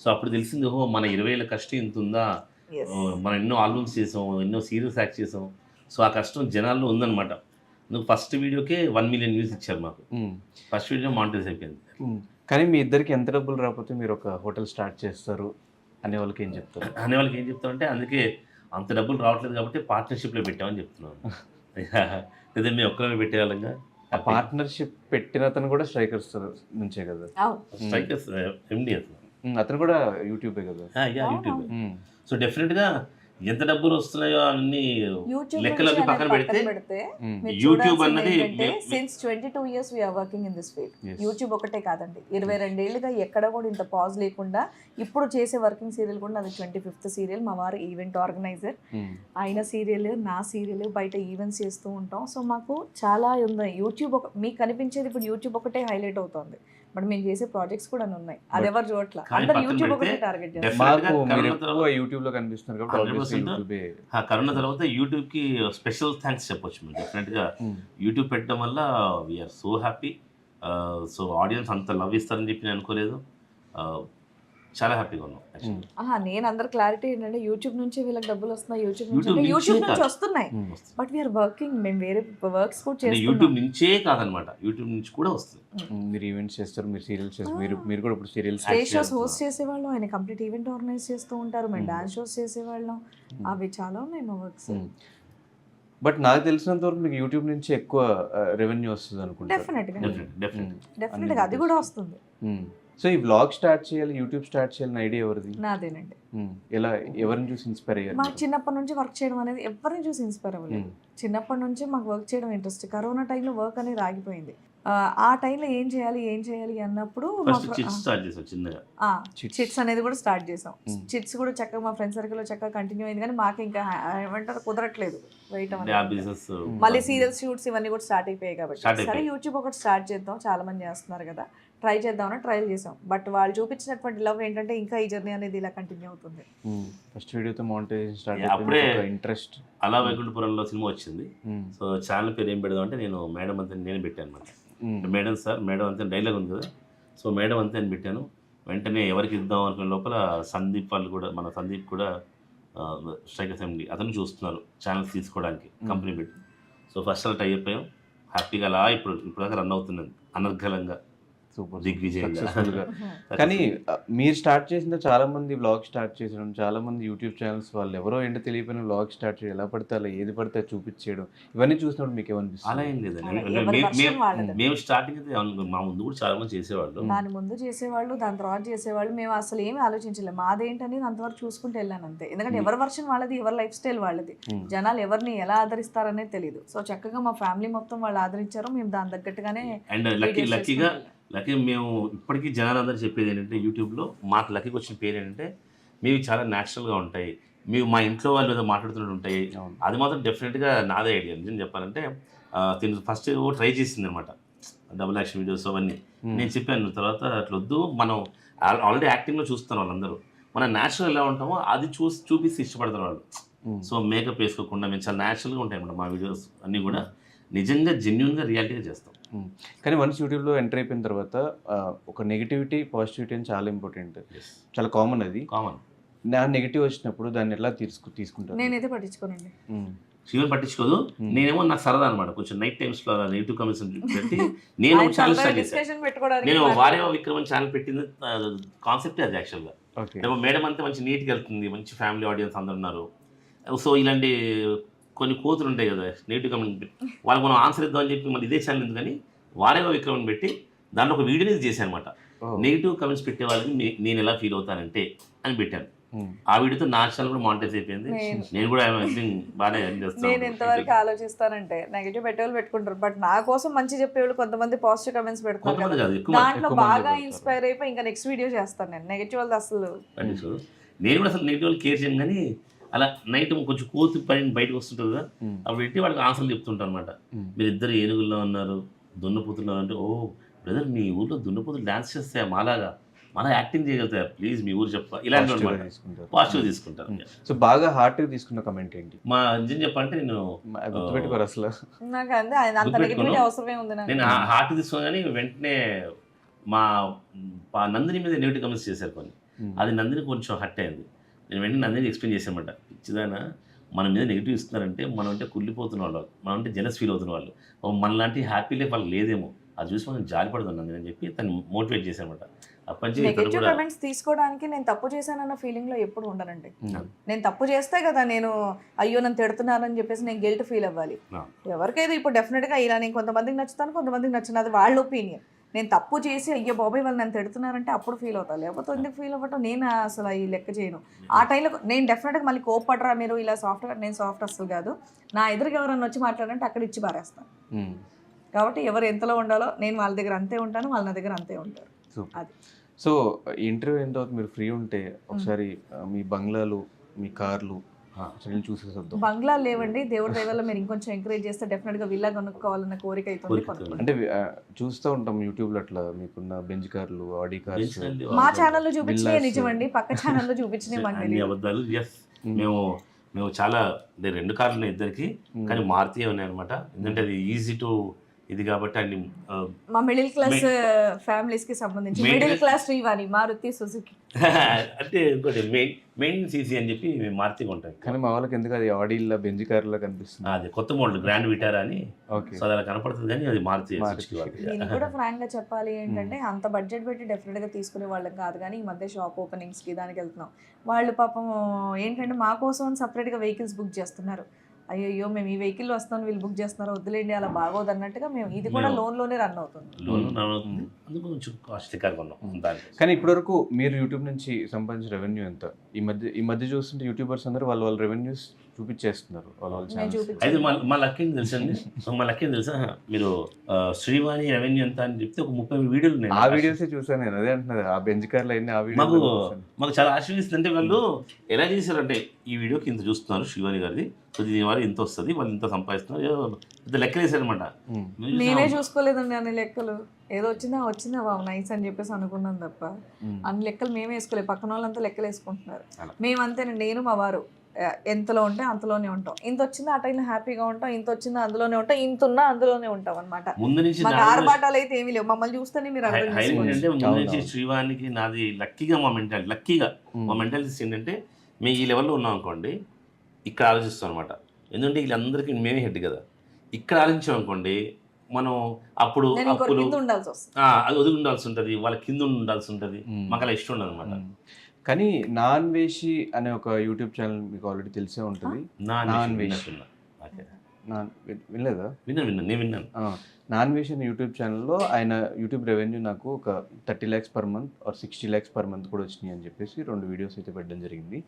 సో అప్పుడు తెలిసింది ఓహో మన 20 ఏళ్ళ కష్టం ఇంత ఉందా, మనం ఎన్నో ఆల్బమ్స్ చేసాం, ఎన్నో సీరియల్స్ యాక్ట్ చేసాం. సో ఆ కష్టం జనాల్లో ఉందన్నమాట. నువ్వు ఫస్ట్ వీడియోకే 1 million వ్యూస్ ఇచ్చారు మాకు. ఫస్ట్ వీడియో మానిటైజ్ అయిపోయింది. కానీ మీ ఇద్దరికి ఎంత డబ్బులు రాకపోతే మీరు ఒక హోటల్ స్టార్ట్ చేస్తారు అనే వాళ్ళకి ఏం చెప్తారు? అంటే అందుకే అంత డబ్బులు రావట్లేదు కాబట్టి పార్ట్నర్షిప్లో పెట్టామని చెప్తున్నాను. లేదా మేము ఒక్కరే పెట్టేవాళ్ళంగా. ఆ పార్ట్నర్షిప్ పెట్టిన అతను కూడా స్ట్రైకర్స్ నుంచే కదా? స్ట్రైకర్స్ ఎండి అతను కూడా యూట్యూబే కదా? యూట్యూబ్. సో డెఫినెట్గా ఎంత డబ్బులు వస్తున్నాయో అన్ని లెక్కలకి పక్కన పెడితే యూట్యూబ్ అన్నది since 22 years we are working in this field. YouTube ఒకటే కాదండి, 22 ఏళ్ళుగా ఎక్కడ కూడా ఇంత పాజ్ లేకుండా ఇప్పుడు చేసే వర్కింగ్ సీరియల్ కూడా అది 25th సీరియల్. మా వారు ఈవెంట్ ఆర్గనైజర్, ఆయన సీరియల్, నా సీరియల్, బయట ఈవెంట్స్ చేస్తూ ఉంటాం. సో మాకు చాలా ఉంది. యూట్యూబ్ మీకు కనిపించేది ఇప్పుడు యూట్యూబ్ ఒకటే హైలైట్ అవుతుంది, బట్ మేము చేసే ప్రాజెక్ట్స్ కూడా ఉన్నాయి, అది ఎవరు చూడట్లా, అందరూ యూట్యూబ్ ఒకటే టార్గెట్ చేస్తారు. యూట్యూబ్ లో కనిపిస్తున్నారు కాబట్టి కరోనా తర్వాత యూట్యూబ్ కి స్పెషల్ థ్యాంక్స్ చెప్పొచ్చు మీరు. డెఫినెట్గా యూట్యూబ్ పెట్టడం వల్ల we are so happy. So audience అంత లవ్ ఇస్తారని చెప్పి నేను అనుకోలేదు. చాలా హ్యాపీగా ఉన్నాం యాక్చువల్లీ. నేను అందరు క్లారిటీ ఏంటంటే యూట్యూబ్ నుంచి వీళ్ళకి డబ్బులు వస్తున్నాయి, యూట్యూబ్ YouTube నుంచి యూట్యూబ్ నుంచే నుంచి కాదు. వస్తున్నాయి, బట్ వీఆర్ వర్కింగ్, మేము వేరే వర్క్స్ కూడా అంటే యూట్యూబ్ చేస్తున్నాం. నుంచే కాదనమాట, యూట్యూబ్ నుంచి కూడా వస్తుంది. మీరు ఈవెంట్స్ చేస్తారు, మీరు సీరియల్స్ చేస్తారు, మీరు కూడా ఇప్పుడు సీరియల్స్ స్టేజ్ షోస్ హోస్ట్ చేసేవాళ్ళం, ఆయన కంప్లీట్ ఈవెంట్ ఆర్గనైజ్ చేస్తూ ఉంటారు, మేము డాన్స్ షోస్ చేసేవాళ్ళం, అవి చాలా ఉన్నాయి మా వర్క్స్. బట్ నాకు తెలిసినంత వరకు మీకు యూట్యూబ్ నుంచి ఎక్కువ రెవెన్యూ వస్తుంది అనుకుంటా. డెఫినెట్గా డెఫినెట్ డెఫినెట్గా అది కూడా వస్తుంది. సో ఈ వ్లాగ్ స్టార్ట్ చేయాలి, యూట్యూబ్ స్టార్ట్ చేయాలని ఐడియా ఎవరిది? నాదేనండి. ఎలా, ఎవరిని చూసి ఇన్స్పైర్ అయ్యారు? మాకు చిన్నప్పటి నుంచి వర్క్ చేయడం అనేది ఎవరిని చూసి ఇన్స్పైర్ అవ్వలేదు. చిన్నప్పటి నుంచి మాకు వర్క్ చేయడం ఇంట్రెస్ట్. కరోనా టైంలో వర్క్ అనేది ఆగిపోయింది. ఆ టైంలో ఏం చేయాలి అన్నప్పుడు ఫస్ట్ చిట్స్ స్టార్ట్ చేసాం చిన్నగా. చిట్స్ అనేది కూడా స్టార్ట్ చేసాం. చిట్స్ కూడా చక్కగా మా ఫ్రెండ్ సర్కిల్లో చక్కగా కంటిన్యూ అయింది, కానీ మాకు ఇంకా ఏమంటారు కుదరట్లేదు వేయటం ఆ అనేది. బిజినెస్ మళ్ళీ సీరియల్ షూట్స్ ఇవన్నీ కూడా స్టార్ట్ అయిపోయాయి కాబట్టి సరే యూట్యూబ్ ఒకటి స్టార్ట్ చేద్దాం, చాలా మంది చేస్తున్నారు కదా, ట్రై చేద్దామని ట్రయల్ చేసాం. బట్ వాళ్ళు చూపించినటువంటి లవ్ ఏంటంటే ఇంకా ఈ జర్నీ అనేది ఇలా కంటిన్యూ అవుతుంది. ఫస్ట్ వీడియోతో మౌంటైజేషన్ స్టార్ట్ అప్పుడే ఇంట్రెస్ట్. అలా వైకుంఠపురంలో సినిమా వచ్చింది. సో ఛానల్ పేరు ఏం పెడదాం అంటే నేను మేడం అంతే నేను పెట్టాను అనమాట. మేడం సార్, మేడం అంతే డైలాగ్ ఉంది కదా, సో మేడం అంతే అని పెట్టాను. వెంటనే ఎవరికి ఇద్దాం అనుకునే లోపల సందీప్ వాళ్ళు కూడా, మన సందీప్ కూడా స్ట్రైకర్స్ ఎండి, అతను చూస్తున్నారు ఛానల్స్ తీసుకోవడానికి కంపెనీ పెట్టి. సో ఫస్ట్ అలా టై అయిపోయాం హ్యాపీగా. అలా ఇప్పుడు దాకా రన్ అవుతున్నది అనర్గళంగా, సూపర్ దిగ్విజయంగా. సక్సెస్ఫుల్గా. కానీ మీరు స్టార్ట్ చేసిన చాలా మంది వ్లాగ్ స్టార్ట్ చేసడం, చాలా మంది యూట్యూబ్ ఛానల్స్ వాళ్ళు ఎవరో ఏంటో తెలియకపోయిన వ్లాగ్ స్టార్ట్ చేయడం, ఎలా పడితే అలా ఏది పడితే చూపించేయడం, ఇవన్నీ చూసినప్పుడు మీకు ఏమనిపిస్తుంది? అలా ఏం లేదండి. ఎవరి version వాళ్ళది. మేము స్టార్టింగ్ అయితే మా ముందు కూడా చాలా మంది చేసేవాళ్ళు. దాని ముందు చేసేవాళ్ళు, దాని తర్వాత చేసేవాళ్ళు, మేము అసలు ఏమి ఆలోచించలేము. మాదేంటనేది అంతవరకు చూసుకుంటూ వెళ్ళాను అంతే. ఎందుకంటే ఎవరి వర్షన్ వాళ్ళది, ఎవరి లైఫ్ స్టైల్ వాళ్ళది, జనాలు ఎవరిని ఎలా ఆదరిస్తారనేది తెలియదు. సో చక్కగా మా ఫ్యామిలీ మొత్తం వాళ్ళు ఆదరించారు, మేము దాని తగ్గట్టుగానే అండ్ లక్కీ మేము ఇప్పటికీ జనాలు అందరూ చెప్పేది ఏంటంటే యూట్యూబ్లో మాకు లక్కీకి వచ్చిన పేరు ఏంటంటే మీవి చాలా న్యాచురల్గా ఉంటాయి, మేము మా ఇంట్లో వాళ్ళు ఏదో మాట్లాడుతున్నట్టు ఉంటాయి. అది మాత్రం డెఫినెట్గా నాదే ఐడియా. నిజం చెప్పాలంటే తిను ఫస్ట్ ట్రై చేసింది అనమాట, డబుల్ యాక్షన్ వీడియోస్ అవన్నీ. నేను చెప్పాను తర్వాత అట్లా వద్దు, మనం ఆల్రెడీ యాక్టింగ్లో చూస్తాం వాళ్ళందరూ, మనం న్యాచురల్ ఎలా ఉంటామో అది చూపిస్తే ఇష్టపడతారు వాళ్ళు. సో మేకప్ వేసుకోకుండా మేము చాలా న్యాచురల్గా ఉంటాయి అన్నమాట మా వీడియోస్ అన్నీ కూడా, నిజంగా జెన్యున్గా రియాలిటీగా చేస్తాం. కానీ వన్స్ యూట్యూబ్లో ఎంటర్ అయిపోయిన తర్వాత ఒక నెగిటివిటీ పాజిటివిటీ అని చాలా ఇంపార్టెంట్, చాలా కామన్. అది కామన్. నా నెగిటివ్ వచ్చినప్పుడు దాన్ని ఎలా తీసుకుంటారు? నేనైతే పట్టించుకోనండి. శివన్ పట్టించుకోదు, నేనేమో నాకు సరదా అనమాట. కొంచెం నైట్ టైమ్స్లో నెగిటివ్ కామెంట్స్ పెట్టి నేను ఛానల్ స్టార్ట్ చేశాను. నేను వారే విక్రమన్ ఛానల్ పెట్టింది కాన్సెప్టే అది యాక్చువల్గా. మేడం అంతా మంచి నీట్గా వెళ్తుంది, మంచి ఫ్యామిలీ ఆడియన్స్ అందరు ఉన్నారు. సో ఇలాంటి కొన్ని కోతులు ఉంటాయి కదా నెగిటివ్ కామెంట్, వాళ్ళకి మనం ఆన్సర్ ఇద్దామని చెప్పి మళ్ళీ ఇదే ఛానల్ ఎందుకని వారేగా విక్రమన్ పెట్టి దాంట్లో ఒక వీడియోని చేశాను అనమాట. నెగిటివ్ కామెంట్స్ పెట్టే వాళ్ళకి నేను ఎలా ఫీల్ అవుతానంటే అని పెట్టాను. ఆ వీడియోతో నా ఛానల్ కూడా మానిటైజ్ అయిపోయింది. నేను కూడా బాగానే చేస్తాను. నేను ఎంతవరకు ఆలోచిస్తానంటే నెగిటివ్ పెట్టేవాళ్ళు పెట్టుకుంటారు, బట్ నా కోసం మంచి చెప్పేవాళ్ళు కొంతమంది పాజిటివ్ కామెంట్స్ పెడతారు కదా, దాంట్లో బాగా ఇన్స్పైర్ అయిపోయి ఇంకా నెక్స్ట్ వీడియో చేస్తాను నేను. నెగిటివ్ వాళ్ళు అసలు నేను కూడా అసలు నెగిటివ్ వాళ్ళు కేర్ చేయను, కానీ అలా నైట్ కొంచెం కోతి పైన బయటకు వస్తుంటుంది కదా, అప్పుడు పెట్టి వాళ్ళకి ఆన్సర్లు చెప్తుంటారు అనమాట. మీరు ఇద్దరు ఏనుగుల్లో ఉన్నారు, దున్నపోతుల్లో అంటే, ఓ బ్రదర్ మీ ఊర్లో దున్నపోతులు డాన్స్ చేస్తాయా మాలాగా, మళ్ళీ యాక్టింగ్ చేయగలుగుతాయా ప్లీజ్ మీ ఊరు చెప్పా, ఇలాంటి పాజిటివ్ తీసుకుంటారు. సో బాగా హార్ట్గా తీసుకున్న కమెంట్ ఏంటి? మా నిజం చెప్పాలంటే నేను గుర్తుపెట్టుకోరు అసలు, నాకు అంత నెగిటివిటీ అవసరమే ఉంది. నేను హార్ట్ తీసుకోగానే వెంటనే మా నందిని మీద నెగిటివ్ కమెంట్స్ చేశారు కొన్ని, అది నందిని కొంచెం హర్ట్ అయింది. నేను వెంటనే నందిని ఎక్స్ప్లెయిన్ చేశానమాట, ఇచ్చిదానా మన మీద నెగిటివ్ ఇస్తున్నారంటే మనం అంటే కుళ్ళిపోతున్న వాళ్ళు, మనం అంటే జెలస్ ఫీల్ అవుతున్న వాళ్ళు, మనలాంటి హ్యాపీ లైఫ్ వాళ్ళకి లేదేమో, అది చూసి మనం జాలి పడుతున్నాను అని చెప్పి తను మోటివేట్ చేశానమాట. అప్పటి నెగిటివ్ కామెంట్స్ తీసుకోవడానికి నేను తప్పు చేశానన్న ఫీలింగ్లో ఎప్పుడు ఉండనండి. నేను తప్పు చేస్తే కదా నేను అయ్యో నన్ను తిడుతున్నానని చెప్పేసి నేను గిల్ట్ ఫీల్ అవ్వాలి. ఎవరికైతే ఇప్పుడు డెఫినెట్గా ఇలా నేను కొంతమందికి నచ్చుతాను, కొంతమందికి నచ్చిన, అది వాళ్ళ ఒపీనియన్. నేను తప్పు చేసి అయ్యో బాబాయ్ వాళ్ళు నన్ను తిడుతున్నారంటే అప్పుడు ఫీల్ అవుతాను, లేకపోతే ఎందుకు ఫీల్ అవ్వటం నేను అసలు ఈ లెక్క చేయను. ఆ టైంలో నేను డెఫినెట్గా మళ్ళీ కోప్పడరా మీరు ఇలా సాఫ్ట్గా, నేను సాఫ్ట్ అసలు కాదు. నా ఎదురుగా ఎవరైనా వచ్చి మాట్లాడంటే అక్కడ ఇచ్చి పారేస్తాను. కాబట్టి ఎవరు ఎంతలో ఉండాలో నేను వాళ్ళ దగ్గర అంతే ఉంటాను, వాళ్ళ నా దగ్గర అంతే ఉంటారు. అది. సో ఇంటర్వ్యూ ఎంత అవుతుంది, మీరు ఫ్రీ ఉంటే ఒకసారి మీ బంగ్లాలు, మీ కార్లు చూసేద్దాం. బంగ్లా లేవండి, దేవుడి దయవల్ల మీరు ఇంకొంచెం ఎంకరేజ్ చేస్తే డెఫినెట్ గా విల్లా కొనుక్కోవాలన్న కోరిక అవుతుంది. అంటే చూస్తూ ఉంటాం యూట్యూబ్ లో అట్లా మీకున్న బెంజ్ కార్లు, ఆడి కార్స్ మా ఛానల్లో చూపించినే నిజమండి, పక్క ఛానల్లో చూపించినే మాకు అబద్ధాలు. మేము చాలా రెండు కార్లు ఉన్నాయి ఇద్దరికి, కానీ మారుతీ ఉన్నాయి అనమాట. ఎందుకంటే అది ఈజీ టు ఇది కాబట్టి అన్ని మా మిడిల్ క్లాస్ ఫ్యామిలీస్ కి సంబంధించి Middle middle class- class Srivani Maruti Suzuki అంటే ఇంకోటి మెయింటెనెన్స్ ఈజీ అని చెప్పి మారుతిగా ఉంటాయి. కానీ మా వాళ్ళకి ఎందుకు అది ఆడీల్లో బెంజ్ కార్లో కనిపిస్తుంది. అది కొత్త మోడల్ గ్రాండ్ విటారా అని ఓకే. సో అది అలా కనపడుతుంది కానీ అది మారుతి మారుతి సుజుకి వాళ్ళది. దీనికి కూడా ఫ్రాంక్ గా చెప్పాలి ఏంటంటే అంత బడ్జెట్ పెట్టి డెఫినెట్ గా తీసుకునే వాళ్ళం కాదు, కానీ ఈ మధ్య షాప్ ఓపెనింగ్స్ కి దానికి వెళ్తున్నాం. వాళ్ళు పాపం ఏంటంటే మా కోసం సపరేట్ గా వెహికల్స్ బుక్ చేస్తున్నారు. అయ్యో మేము ఈ వెహికల్ వస్తాను వీళ్ళు బుక్ చేస్తున్నారు వద్దులేండి అలా బాగోదు అన్నట్టుగా మేము ఇది కూడా లోనే రన్ అవుతుంది. లోన్ అవుతుంది, అందుకు కొంచెం కాస్ట్లీగా కొన్నాం దానికి. కానీ ఇప్పటివరకు మీరు యూట్యూబ్ నుంచి సంపాదించిన రెవెన్యూ ఎంత? ఈ మధ్య చూస్తుంటే యూట్యూబర్స్ అందరూ వాళ్ళ రెవెన్యూస్ చూపించేస్తున్నారు వాళ్ళ నేను ఛానల్స్. చూపించాను. అయితే మా లక్కీని తెలుసండి, మా లక్కీని తెలుసా మీరు శ్రీవాణి రెవెన్యూ ఎంత అని చెప్తే ఒక 30 వీడియోలు ఉన్నాయి. ఆ వీడియోసే చూసాను నేను, అదే అంటున్నది ఆ బెంజ్ కార్లు అన్ని ఆ మాకు వీడియో. మాకు చాలా ఆశ్చర్యిస్తుంది. అంటే వాళ్ళు ఎలా చేశారంటే ఈ వీడియోకి ఇంత చూస్తున్నారు శ్రీవాణి గారిది, సో దీని వల్ల ఇంత వస్తుంది, వాళ్ళు ఇంత సంపాదిస్తున్నారు, ఏదో పెద్ద లెక్కలు వేసారనమాట. నేనే చూసుకోలేదండి అన్ని లెక్కలు, ఏదో వచ్చిందా బాబు నైస్ అని చెప్పేసి అనుకున్నాం తప్ప అన్ని లెక్కలు మేమే వేసుకోలేదు, పక్కన వాళ్ళంతా లెక్కలు వేసుకుంటున్నారు. మేమంతేనండి, నేను మా వారు ఎంతలో ఉంటే అంతలోనే ఉంటాం. ఇంత వచ్చిందా ఆ టైంలో హ్యాపీగా ఉంటాం, ఇంత వచ్చిందా అందులోనే ఉంటాం, ఇంత ఉన్నా అందులోనే ఉంటాం అనమాట. ముందు నుంచి మాకు ఆర్భాటాలు అయితే ఏమీ లేవు, మమ్మల్ని చూస్తేనే మీరు అర్థం హైలైట్ చేసుకోవచ్చు. ఏంటంటే ముందు నుంచి శ్రీవాణికి నాది లక్కీగా మా మెంటాలిటీస్ ఏంటంటే మేము ఈ లెవెల్లో ఉన్నాం అనుకోండి, ఇక్కడ ఆలోచిస్తాం అనమాట. ఎందుకంటే వీళ్ళందరికీ మేమే హెడ్ కదా, ఇక్కడ ఆలోచించాం అనుకోండి మనం అప్పుడు నేను ఇంకొకరి అప్పులు కింద ఉండాల్సి వస్తుంది. అది ఒదిగి ఉండాల్సి ఉంటుంది, వాళ్ళ కింద ఉండాల్సి ఉంటుంది, మాకు అలా ఇష్టం ఉండదు అనమాట. కానీ నాన్ వేషి అనే ఒక యూట్యూబ్ ఛానల్ మీకు ఆల్రెడీ తెలిసే ఉంటుంది. నాన్ వేషి వినలేదా? నేను విన్నాను. నాన్ వేషి అనే యూట్యూబ్ ఛానల్లో ఆయన యూట్యూబ్ రెవెన్యూ నాకు ఒక 30 lakhs per month or 60 lakhs per month కూడా వచ్చినాయి అని చెప్పేసి 2 వీడియోస్ అయితే పెట్టడం జరిగింది.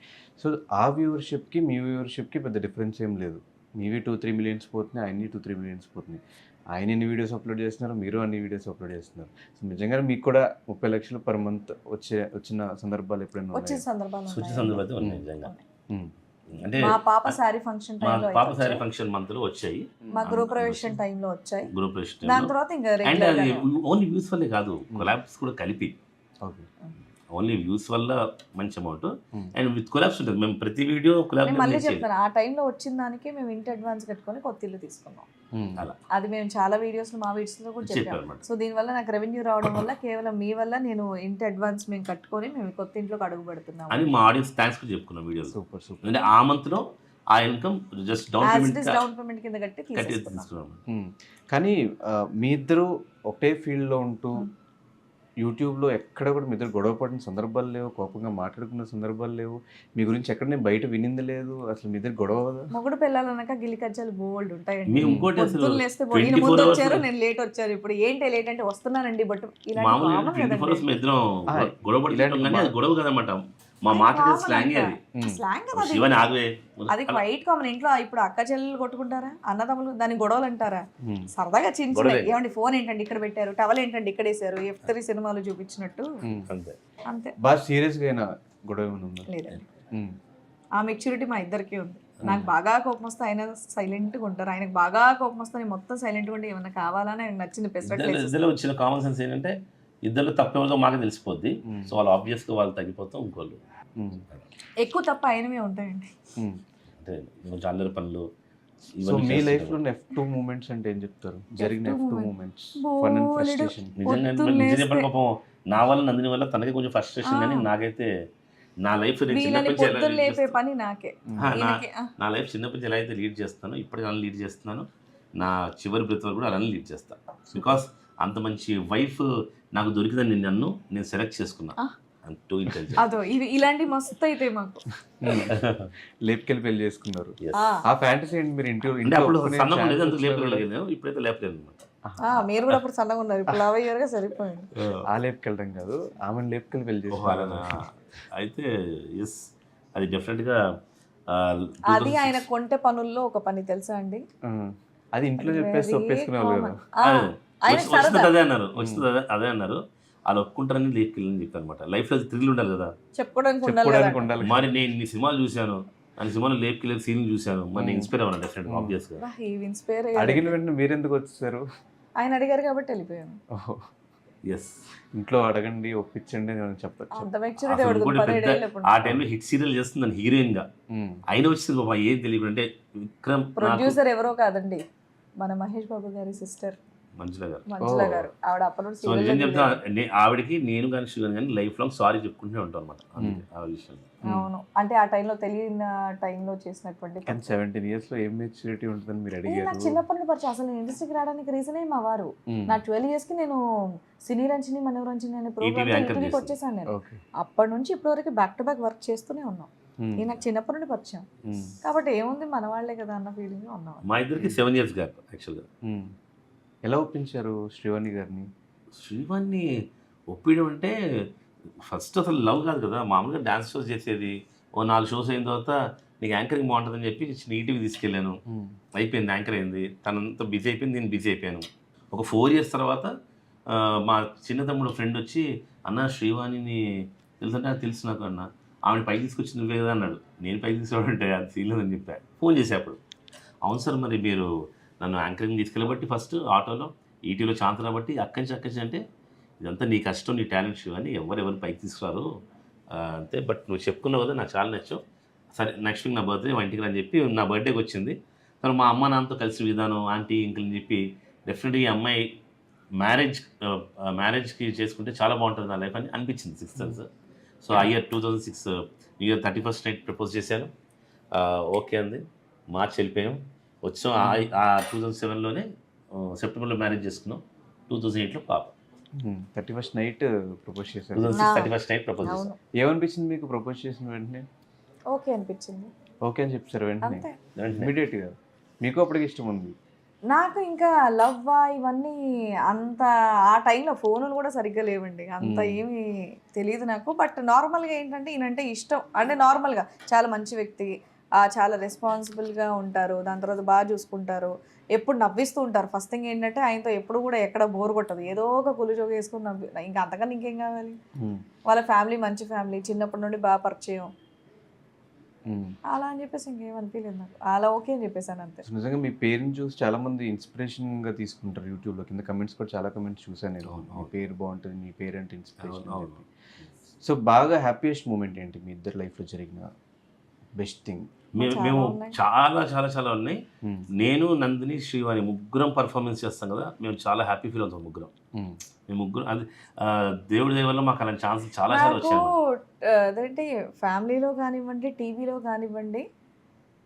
సో ఆ వ్యూవర్షిప్కి మీ వ్యూవర్షిప్కి పెద్ద డిఫరెన్స్ ఏం లేదు. మీవి 2-3 millions పోతున్నాయి, ఆయన్ని 2-3 millions పోతున్నాయి. ఆయన ఎన్ని వీడియోస్ అప్లోడ్ చేస్తున్నారు, మీరు అన్ని వీడియోస్ అప్లోడ్ చేస్తున్నారు. సో నిజంగా మీకు కూడా 30 lakhs per month వచ్చిన సందర్భాలు ఎప్పుడైనా వచ్చిన ఉన్నాయా? సందర్భాలు సూచి ఉన్నాయి. సందర్భాలు ఉన్నాయి నిజంగా. అంటే మా పాప శారీ ఫంక్షన్ మా టైంలో పాప సారీ ఫంక్షన్ మంత్లో వచ్చాయి, మా గృహప్రవేశం టైంలో వచ్చాయి. గృహప్రవేశం దాని తర్వాత ఇంకా అండ్ రెగ్యులర్ అది ఓన్లీ వ్యూస్ వల్లే కాదు, కొలాబ్స్ కూడా కలిపి. ఓకే. ఓన్లీ వ్యూస్ వల్ల మంచి అమౌంట్ అండ్ విత్ కొలాబ్స్ ఉంటుంది. మేము ప్రతి వీడియో కొలాబ్ నేను మళ్ళీ చెప్తాను, ఆ టైంలో వచ్చిన దానికి మేము ఇంటి అడ్వాన్స్ కట్టుకొని కొత్త ఇల్లు తీసుకున్నాం. అలా అది మేము చాలా వీడియోస్ మా వీడియోస్ లో కూడా చెప్పాము. చెప్పారన్నమాట. సో దీనివల్ల నాకు రెవెన్యూ రావడం వల్ల కేవలం మీ వల్ల నేను ఇంటి అడ్వాన్స్ మేము కట్టుకొని మేము కొత్త ఇంట్లోకి అడుగు పెడుతున్నాము. అని మా ఆడియన్స్ థ్యాంక్స్ కూడా చెప్పుకున్నాం వీడియోలో. Super super. అంటే ఆ మంత్లో ఆ income just down down payment కింద కట్టి కట్టి తీసేసుకున్నాం. తీసుకున్నాం. కానీ మీ ఇద్దరు ఒకటే ఫీల్డ్లో ఉంటూ యూట్యూబ్లో ఎక్కడ కూడా మీ ఇద్దరు గొడవ పడిన సందర్భాలు లేవు, కోపంగా మాట్లాడుకున్న సందర్భాలు లేవు, మీ గురించి ఎక్కడ నేను బయట వినింది లేదు, అసలు మీ ఇద్దరు గొడవ కదా? మొగుడు పిల్లలన్నాక గిల్లి కజ్జాలు బోల్డ్ ఉంటాయండి. మీ ఇంకోటి అసలు పొద్దున్న లేస్తే 24 ముందు hours వచ్చారు నేను లేట్ వచ్చారు, ఇప్పుడు ఏంటి లేట్ అంటే వస్తున్నానండి బట్ మామూలుగా ఇలాంటి 24 hours మేము ఇద్దరం గొడవ పడుతుంటాం కానీ అది గొడవ కదన్నమాట. మా అది మాట్లాడే common స్లాంగ్ అంట. అది. స్లాంగ్ కదా అది. శివని ఆగవే అది క్వైట్ కామన్. ఇంట్లో ఇప్పుడు అక్క చెల్లెలు కొట్టుకుంటారా, అన్నదమ్ములు దాని గొడవలు అంటారా? సరదాగా చిన్న చిన్న గొడవే. ఏమండి ఫోన్ ఏంటండి ఇక్కడ పెట్టారు, టవల్ ఏంటండి ఇక్కడ వేసారు, F3 సినిమాలు చూపించినట్టు అంతే. అంతే. బాగా సీరియస్గా అయినా గొడవ ఏమైనా ఉందా? లేదండి, ఆ మెచ్యూరిటీ మా ఇద్దరికి ఉంది. నాకు బాగా కోపం వస్తే ఆయన సైలెంట్గా ఉంటారు, ఆయనకు బాగా కోపం వస్తే నేను మొత్తం సైలెంట్గా ఉంటే ఏమన్నా కావాలని ఆయనకు నచ్చింది పెసరట్లు ఇద్దరు వచ్చిన కామన్ సెన్స్ ఏంటంటే ఇద్దరు తప్పేవాళ్ళతో మాకు తెలిసిపోద్ది. సో వాళ్ళు ఆబ్వియస్గా వాళ్ళు తగ్గిపోతాం, ఇంకోళ్ళు ఎక్కువ తప్ప ఆయనమే ఉంటాయండి. అంటే కొంచెం అల్లరి పనులు సో మీ లైఫ్లో F2 మూమెంట్స్ అంటే ఏం చెప్తారు? జరిగిన F2 moments, fun and frustration. నిజంగా చెప్పండి పాపం నా వల్ల నందిని వల్ల తనకి కొంచెం ఫ్రస్ట్రేషన్, కానీ నాకైతే నా లైఫ్ వీళ్ళని పొద్దున్న లేపే పని నాకే. నా లైఫ్ చిన్నప్పటి నుంచి ఎలా అయితే లీడ్ చేస్తానో ఇప్పటికీ అలా లీడ్ చేస్తున్నాను, నా చివరి బ్రెత్ వరకు కూడా అలానే లీడ్ చేస్తాను. బికాస్ అంత మంచి వైఫ్ నాకు దొరికిందని నేను సెలెక్ట్ చేసుకున్నా. Too intelligent. అదో ఇవి ఇలాంటి మస్తు అయితే మాకు లేపుకెళ్ళి పెళ్లి చేసుకున్నారు. Yes. ఆ ఫ్యాంటసీ ఏంటి? మీరు ఇంట్లో అంటే అప్పుడు సన్నగా ఉండేది, అందుకు లేపలేదు, ఇప్పుడైతే లేపలేదు అనమాట. మీరు కూడా అప్పుడు సన్నగా ఉన్నారు, ఇప్పుడు 50 years గా సరిపోయింది. ఆ లేపుకెళ్ళడం కాదు, ఆమెను లేపుకెళ్ళి పెళ్లి చేసుకున్నారు. అయితే ఎస్, అది డెఫినెట్గా అది ఆయన కొంటె పనుల్లో ఒక పని తెలుసా అండి? అది ఇంట్లో చెప్పేసి ఒప్పేసుకునేవాళ్ళు కదా. వస్తుంది అదే అన్నారు వాళ్ళు ఒప్పుకుంటారని లేపుకెళ్ళని చెప్పారు అనమాట. లైఫ్లో థ్రిల్ ఉండాలి కదా, చెప్పుకోవడానికి చెప్పుకోవడానికి ఉండాలి. మరి నేను నీ సినిమాలు చూశాను, అని సినిమాలో లేపుకెళ్ళే సీన్ చూశాను, మరి నేను ఇన్స్పైర్ అవ్వను డెఫినెట్గా ఆబ్వియస్గా. ఇన్స్పైర్ అడిగిన వెంటనే మీరెందుకు వచ్చేసారు? ఆయన అడిగారు కాబట్టి వెళ్ళిపోయాను. ఎస్, ఇంట్లో అడగండి ఒప్పించండి అని చెప్పచ్చు. అంత మెచ్యూరిటీ అడుగుతుంది 17 ఏళ్ళు ఆ టైంలో హిట్ సీరియల్ చేస్తుందని హీరోయిన్ గా అయినా వచ్చింది బాబా, ఏం తెలియదు. అంటే విక్రమ్ ప్రొడ్యూసర్ ఎవరో కాదండి, మన మహేష్ బాబు గారి సిస్టర్ మంజుల గారు. మంజుల గారు ఆవిడ అప్పుడు సో నిజం చెప్తా, ఆవిడకి నేను కానీ శ్రీవాణి కానీ లైఫ్ లాంగ్ సారీ చెప్పుకుంటూనే ఉంటాం అనమాట ఆ విషయంలో. అవును, అంటే ఆ టైంలో తెలియని టైంలో చేసినటువంటి కానీ 17 years లో ఏం మెచ్యూరిటీ ఉంటుందని మీరు నాకు అడిగారు. చిన్నప్పటి నుండి పరిచయం. అసలు నేను ఇండస్ట్రీకి రావడానికి రీజనే మా వారు. నా 12 years కి నేను సినీ రంజని మనోరంజని అనే ప్రోగ్రామ్ anchor ఇంటికి చేశారు. వచ్చేసాను నేను. ఓకే. అప్పటి నుంచి ఇప్పటి వరకు బ్యాక్ టు బ్యాక్ వర్క్ చేస్తూనే ఉన్నాం. ఇది నాకు చిన్నప్పటి నుండి పరిచయం కాబట్టి ఏముంది మన వాళ్ళే కదా అన్న ఫీలింగ్ ఉన్నాం. మా ఇద్దరికి 7 years గ్యాప్ యాక్చువల్గా. ఎలా ఒప్పించారు శ్రీవాణి గారిని? శ్రీవాణ్ణి ఒప్పించడం అంటే ఫస్ట్ అసలు లవ్ కాదు కదా, మామూలుగా డాన్స్ షోస్ చేసేది. ఓ 4 shows అయిన తర్వాత నీకు యాంకరింగ్ బాగుంటుందని చెప్పి ఈటీవీ తీసుకెళ్ళాను. అయిపోయింది, యాంకర్ అయింది. తనంతా బిజీ అయిపోయింది, నేను బిజీ అయిపోయాను. ఒక 4 years తర్వాత మా చిన్న తమ్ముడు ఫ్రెండ్ వచ్చి, అన్న శ్రీవాణిని తెలుసంటే, అది తెలుసు నాకు అన్న, ఆమెను పైకి తీసుకొచ్చి నువ్వే కదా అన్నాడు. నేను పైకి తీసుకోవాలంటే అది సీలేదని చెప్పాను. ఫోన్ చేసే అప్పుడు, అవును సార్ మరి మీరు నన్ను యాంకరింగ్ తీసుకెళ్ళబట్టి ఫస్ట్ ఆటోలో ఈటీవీలో ఛాన్స్ రాబట్టి అక్కడి నుంచి అంటే ఇదంతా నీ కష్టం, నీ టాలెంట్ శివాని, ఎవరు పైకి తీసుకురారు అంతే. బట్ నువ్వు చెప్పుకున్నావు కదా, నాకు చాలా నచ్చావు. సరే నెక్స్ట్ వీక్ నా బర్త్డే మా ఇంటికి అని చెప్పి నా బర్త్డేకి వచ్చింది. తను మా అమ్మ నాన్నతో కలిసి విధానం ఆంటీ ఇంకల్ అని చెప్పి డెఫినెట్గా ఈ అమ్మాయి మ్యారేజ్కి చేసుకుంటే చాలా బాగుంటుంది నా లైఫ్ అని అనిపించింది 6 months. సో ఆ year 2006 year 31st night propose చేశాను. ఓకే అంది. మార్చ్ వెళ్ళిపోయాం, వచ్చాం. ఆ 2007లోనే సెప్టెంబర్లో మ్యారేజ్ చేసుకున్నాం. 2008లో పాప. 31st నైట్ ప్రపోజ్ చేశారు. 31st నైట్ ప్రపోజ్ చేశాను. ఏమనిపించింది మీకు ప్రపోజ్ చేసిన వెంటనే? ఓకే అనిపించింది. ఓకే అని చెప్పారు వెంటనే, అంతే. ఇమీడియట్గా. మీకు అప్పటికి ఇష్టం ఉంది? నాకు ఇంకా లవ్ ఇవన్నీ అంత ఆ టైంలో ఫోన్లు కూడా సరిగ్గా లేవండి, అంత ఏమీ తెలియదు నాకు. బట్ నార్మల్గా ఏంటంటే ఈయనంటే ఇష్టం. అంటే నార్మల్గా చాలా మంచి వ్యక్తి, చాలా రెస్పాన్సిబుల్గా ఉంటారు, దాని తర్వాత బాగా చూసుకుంటారు, ఎప్పుడు నవ్విస్తూ ఉంటారు. ఫస్ట్ థింగ్ ఏంటంటే ఆయనతో ఎప్పుడు కూడా ఎక్కడ బోర్ కొట్టదు, ఏదో ఒక కులుజోగి వేసుకుని నవ్వి, ఇంకా అంతకన్నా ఇంకేం కావాలి. వాళ్ళ ఫ్యామిలీ మంచి ఫ్యామిలీ, చిన్నప్పటి నుండి బాగా పరిచయం, అలా అని చెప్పేసి ఇంకేం అనిపించలేదు నాకు. అలా ఓకే అని చెప్పేసాను అంతే. నిజంగా మీ పేరుని చూసి చాలా మంది ఇన్స్పిరేషన్ గా తీసుకుంటారు యూట్యూబ్లో. కింద కమెంట్స్ కూడా చాలా కమెంట్స్ చూసాను నేను, మీ పేరు బాగుంటుంది, మీ పేరు అంటే ఇన్స్పిరేషన్. సో బాగా హ్యాపీయెస్ట్ మూమెంట్ ఏంటి మీ ఇద్దరు లైఫ్లో జరిగిన బెస్ట్ థింగ్? మేము చాలా చాలా చాలా ఉన్నాయి. నేను నందిని శ్రీవాణి ముగ్గురం పర్ఫార్మెన్స్ చేస్తాం కదా, మేము చాలా హ్యాపీ ఫీల్ అవుతాం ముగ్గురం. మేము ముగ్గురం అది దేవుడి దయ వల్ల మాకు అలాంటి ఛాన్స్ చాలా చాలా వచ్చాయి. అదేంటి ఫ్యామిలీలో కానివ్వండి, టీవీలో కానివ్వండి,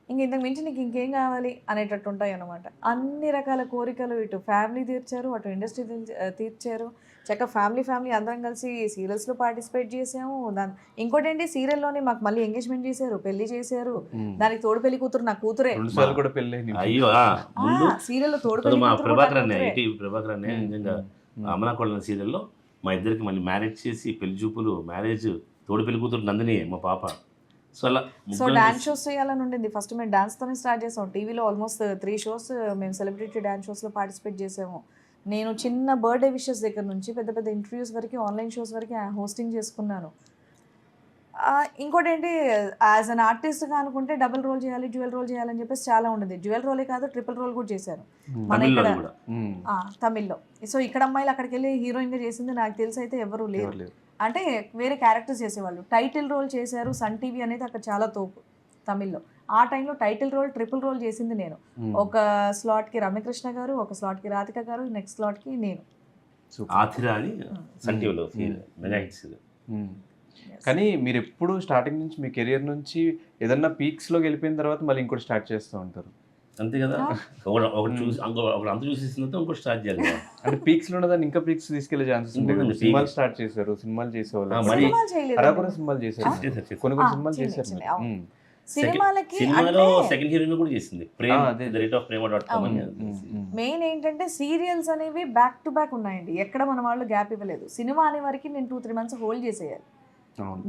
ఇంతకు మించి నీకు ఇంకేం కావాలి అనేటట్టు ఉంటాయి అన్నమాట. అన్ని రకాల కోరికలు ఇటు ఫ్యామిలీ తీర్చారు, అటు ఇండస్ట్రీ తీర్చారు. చక్కగా ఫ్యామిలీ అందరం కలిసి సీరియల్స్లో పార్టిసిపేట్ చేసాము. ఇంకోటి ఏంటి, సీరియల్లోనే మాకు మళ్ళీ ఎంగేజ్మెంట్ చేశారు, పెళ్లి చేశారు. దానికి తోడు పెళ్లి కూతురు నా కూతురే. కూడా పెళ్ళి. అయ్యో సీరియల్లో తోడు మా ప్రభాకర్ అన్నయ్య నిజంగా అమలాకొండ సీరియల్లో మా ఇద్దరికి మళ్ళీ మ్యారేజ్ చేసి పెళ్లి చూపులు, మ్యారేజ్, తోడు పెళ్లి కూతురు నందిని మా పాప. సో అలా డాన్స్ షోస్ చేయాలని ఉండింది. ఫస్ట్ మేము డాన్స్తోనే స్టార్ట్ చేసాం. టీవీలో ఆల్మోస్ట్ 3 shows మేము సెలబ్రిటీ డాన్స్ షోస్లో పార్టిసిపేట్ చేసాము. నేను చిన్న బర్త్డే విషెస్ దగ్గర నుంచి పెద్ద పెద్ద ఇంటర్వ్యూస్ వరకు, ఆన్లైన్ షోస్ వరకు హోస్టింగ్ చేసుకున్నాను. ఇంకోటి ఏంటి, యాజ్ అన్ ఆర్టిస్ట్గా అనుకుంటే డబుల్ రోల్ చేయాలి, డ్యూయల్ రోల్ చేయాలని చెప్పేసి చాలా ఉండేది. డ్యూయల్ రోలే కాదు, ట్రిపుల్ రోల్ కూడా చేశాను మన ఇక్కడ తమిళ్లో. సో ఇక్కడ అమ్మాయిలు అక్కడికి వెళ్ళి హీరోయిన్గా చేసింది నాకు తెలిసి అయితే ఎవరు లేరు. అంటే వేరే క్యారెక్టర్స్ చేసేవాళ్ళు. టైటిల్ రోల్ చేశారు. సన్ టీవీ అనేది అక్కడ చాలా తోపు తమిళ్లో. ఆ టైంలో టైటిల్ రోల్, ట్రిపుల్ రోల్ చేసింది నేను. ఒక స్లాట్కి రమ్యకృష్ణ గారు, ఒక స్లాట్కి రాధిక గారు, నెక్స్ట్ స్లాట్కి నేను. కానీ మీరు ఎప్పుడు స్టార్టింగ్ నుంచి మీ కెరియర్ నుంచి ఏదన్నా పీక్స్లోకి వెళ్ళిపోయిన తర్వాత మళ్ళీ ఇంకోటి స్టార్ట్ చేస్తూ ఉంటారు అంతే కదా. ఒకటి చూసి ఒకటి అంత చూసేసిన ఇంకోటి స్టార్ట్ చేయాలి. అంటే పీక్స్ లో ఉన్నదాన్ని ఇంకా పీక్స్ తీసుకెళ్లే ఛాన్సెస్ ఉంటాయి. సినిమాలు స్టార్ట్ చేశారు, సినిమాలు చేసేవాళ్ళు, సినిమాలు చేశారు, కొన్ని సినిమాలు చేశారు. సినిమాలో సెకండ్ హీరోయిన్ కూడా చేసింది, ప్రేమ.com అని. మెయిన్ ఏంటంటే సీరియల్స్ అనేవి బ్యాక్ టు బ్యాక్ ఉన్నాయండి, ఎక్కడ మన వాళ్ళు గ్యాప్ ఇవ్వలేదు. సినిమా అనే వరకు నేను 2-3 months హోల్డ్ చేసేయాలి,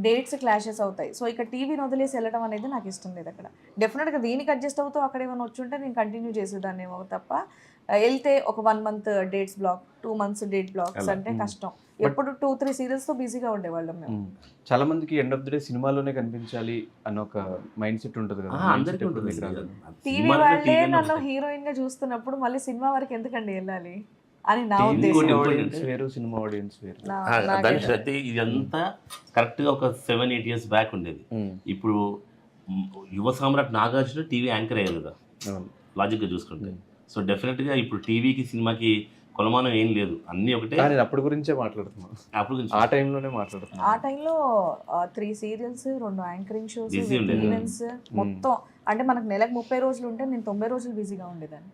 డేట్స్ క్లాషెస్ అవుతాయి. సో ఇక్కడ టీవీని వదిలేసి వెళ్ళడం అనేది నాకు ఇష్టం లేదు. అక్కడ డెఫినెట్గా దీనికి అడ్జస్ట్ అవుతూ అక్కడ ఏమైనా వచ్చుంటే నేను కంటిన్యూ చేసేదాన్ని ఏమో తప్ప, వెళ్తే ఒక 1 month dates black, 2 months date blocks అంటే కష్టం. ఎప్పుడు 2-3 సీరియల్స్తో బిజీగా ఉండేవాళ్ళం మేము. చాలా మందికి ఎండ్ ఆఫ్ ది డే సినిమాలోనే కనిపించాలి అన్న ఒక మైండ్ సెట్ ఉంటుంది కదా. టీవీ వాళ్ళే నన్ను హీరోయిన్ గా చూస్తున్నప్పుడు మళ్ళీ సినిమా వరకు ఎందుకండి వెళ్ళాలి అని నా ఉద్దేశం. సినిమా ఆడియన్స్ వేరు. ఇదంతా కరెక్ట్ గా ఒక 7-8 years బ్యాక్ ఉండేది. ఇప్పుడు యువ సామ్రాట్ నాగార్జున టీవీ యాంకర్ అయ్యారు కదా లాజిక్ గా చూసుకుంటే. సో డెఫినెట్ గా ఇప్పుడు టీవీకి సినిమాకి కొలమానం ఏం లేదు, అన్నీ ఒకటే. కానీ నేను అప్పటి గురించే మాట్లాడుతున్నాను, అప్పుడు ఆ టైంలోనే మాట్లాడుతున్నాను. ఆ టైంలో 3 సీరియల్స్, 2 యాంకరింగ్ షోస్, Busy ఉండేది. ఈవెంట్స్ మొత్తం. అంటే మనకు నెలకు 30 రోజులు ఉంటే నేను 90 రోజులు బిజీగా ఉండేదాన్ని.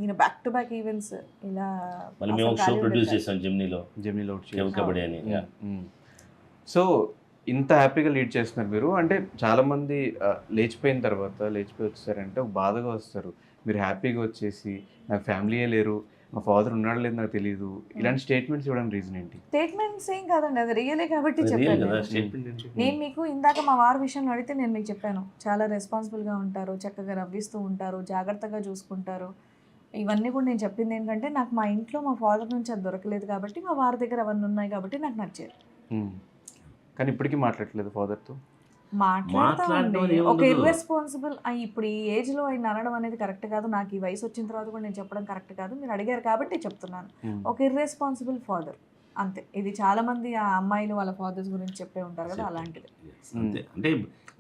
నేను బ్యాక్ టు బ్యాక్ ఈవెంట్స్ ఇలా. మళ్ళీ మేము ఒక షో ప్రొడ్యూస్ చేసాం జెమినీలో, జెమినీలో కబడ్డీ అని. సో ఇంత హ్యాపీగా లీడ్ చేస్తున్నారు మీరు. అంటే చాలామంది లేచిపోయిన తర్వాత లేచిపోయి వచ్చారంటే ఒక బాధగా వస్తారు. మీరు హ్యాపీగా వచ్చేసి నాకు ఫ్యామిలీయే లేరు, మా ఫాదర్ ఉన్నాడు లేదు నాకు తెలియదు, ఇలాంటి స్టేట్మెంట్స్ ఇవ్వడానికి రీజన్ ఏంటి? స్టేట్మెంట్స్ ఏం కాదండి, అది రియలే కాబట్టి రియల్ చెప్పాను కదా నేను. స్టేట్మెంట్ ఏంటి? నేను మీకు ఇందాక మా వారి విషయంలో అడిగితే నేను మీకు చెప్పాను, చాలా రెస్పాన్సిబుల్గా ఉంటారు, చక్కగా నవ్విస్తూ ఉంటారు, జాగ్రత్తగా చూసుకుంటారు. ఇవన్నీ కూడా నేను చెప్పింది ఏంటంటే నాకు మా ఇంట్లో మా ఫాదర్ నుంచి అది దొరకలేదు కాబట్టి మా వారి దగ్గర అవన్నీ ఉన్నాయి కాబట్టి నాకు నచ్చేది. కానీ ఇప్పటికీ మాట్లాడట్లేదు ఫాదర్తో? మాట్లాడతామండి. మాట్లాడడం ఒక ఏముండదు. ఇర్రెస్పాన్సిబుల్ ఇప్పుడు ఈ ఏజ్లో ఆయన అనడం అనేది కరెక్ట్ కాదు. నాకు ఈ వయసు వచ్చిన తర్వాత కూడా నేను చెప్పడం కరెక్ట్ కాదు. మీరు అడిగారు కాబట్టి చెప్తున్నాను. ఒక ఇర్రెస్పాన్సిబుల్ ఫాదర్ అంతే. ఇది చాలా మంది ఆ అమ్మాయిలు వాళ్ళ ఫాదర్స్ గురించి చెప్పే ఉంటారు కదా, అలాంటిది. అంతే. అంటే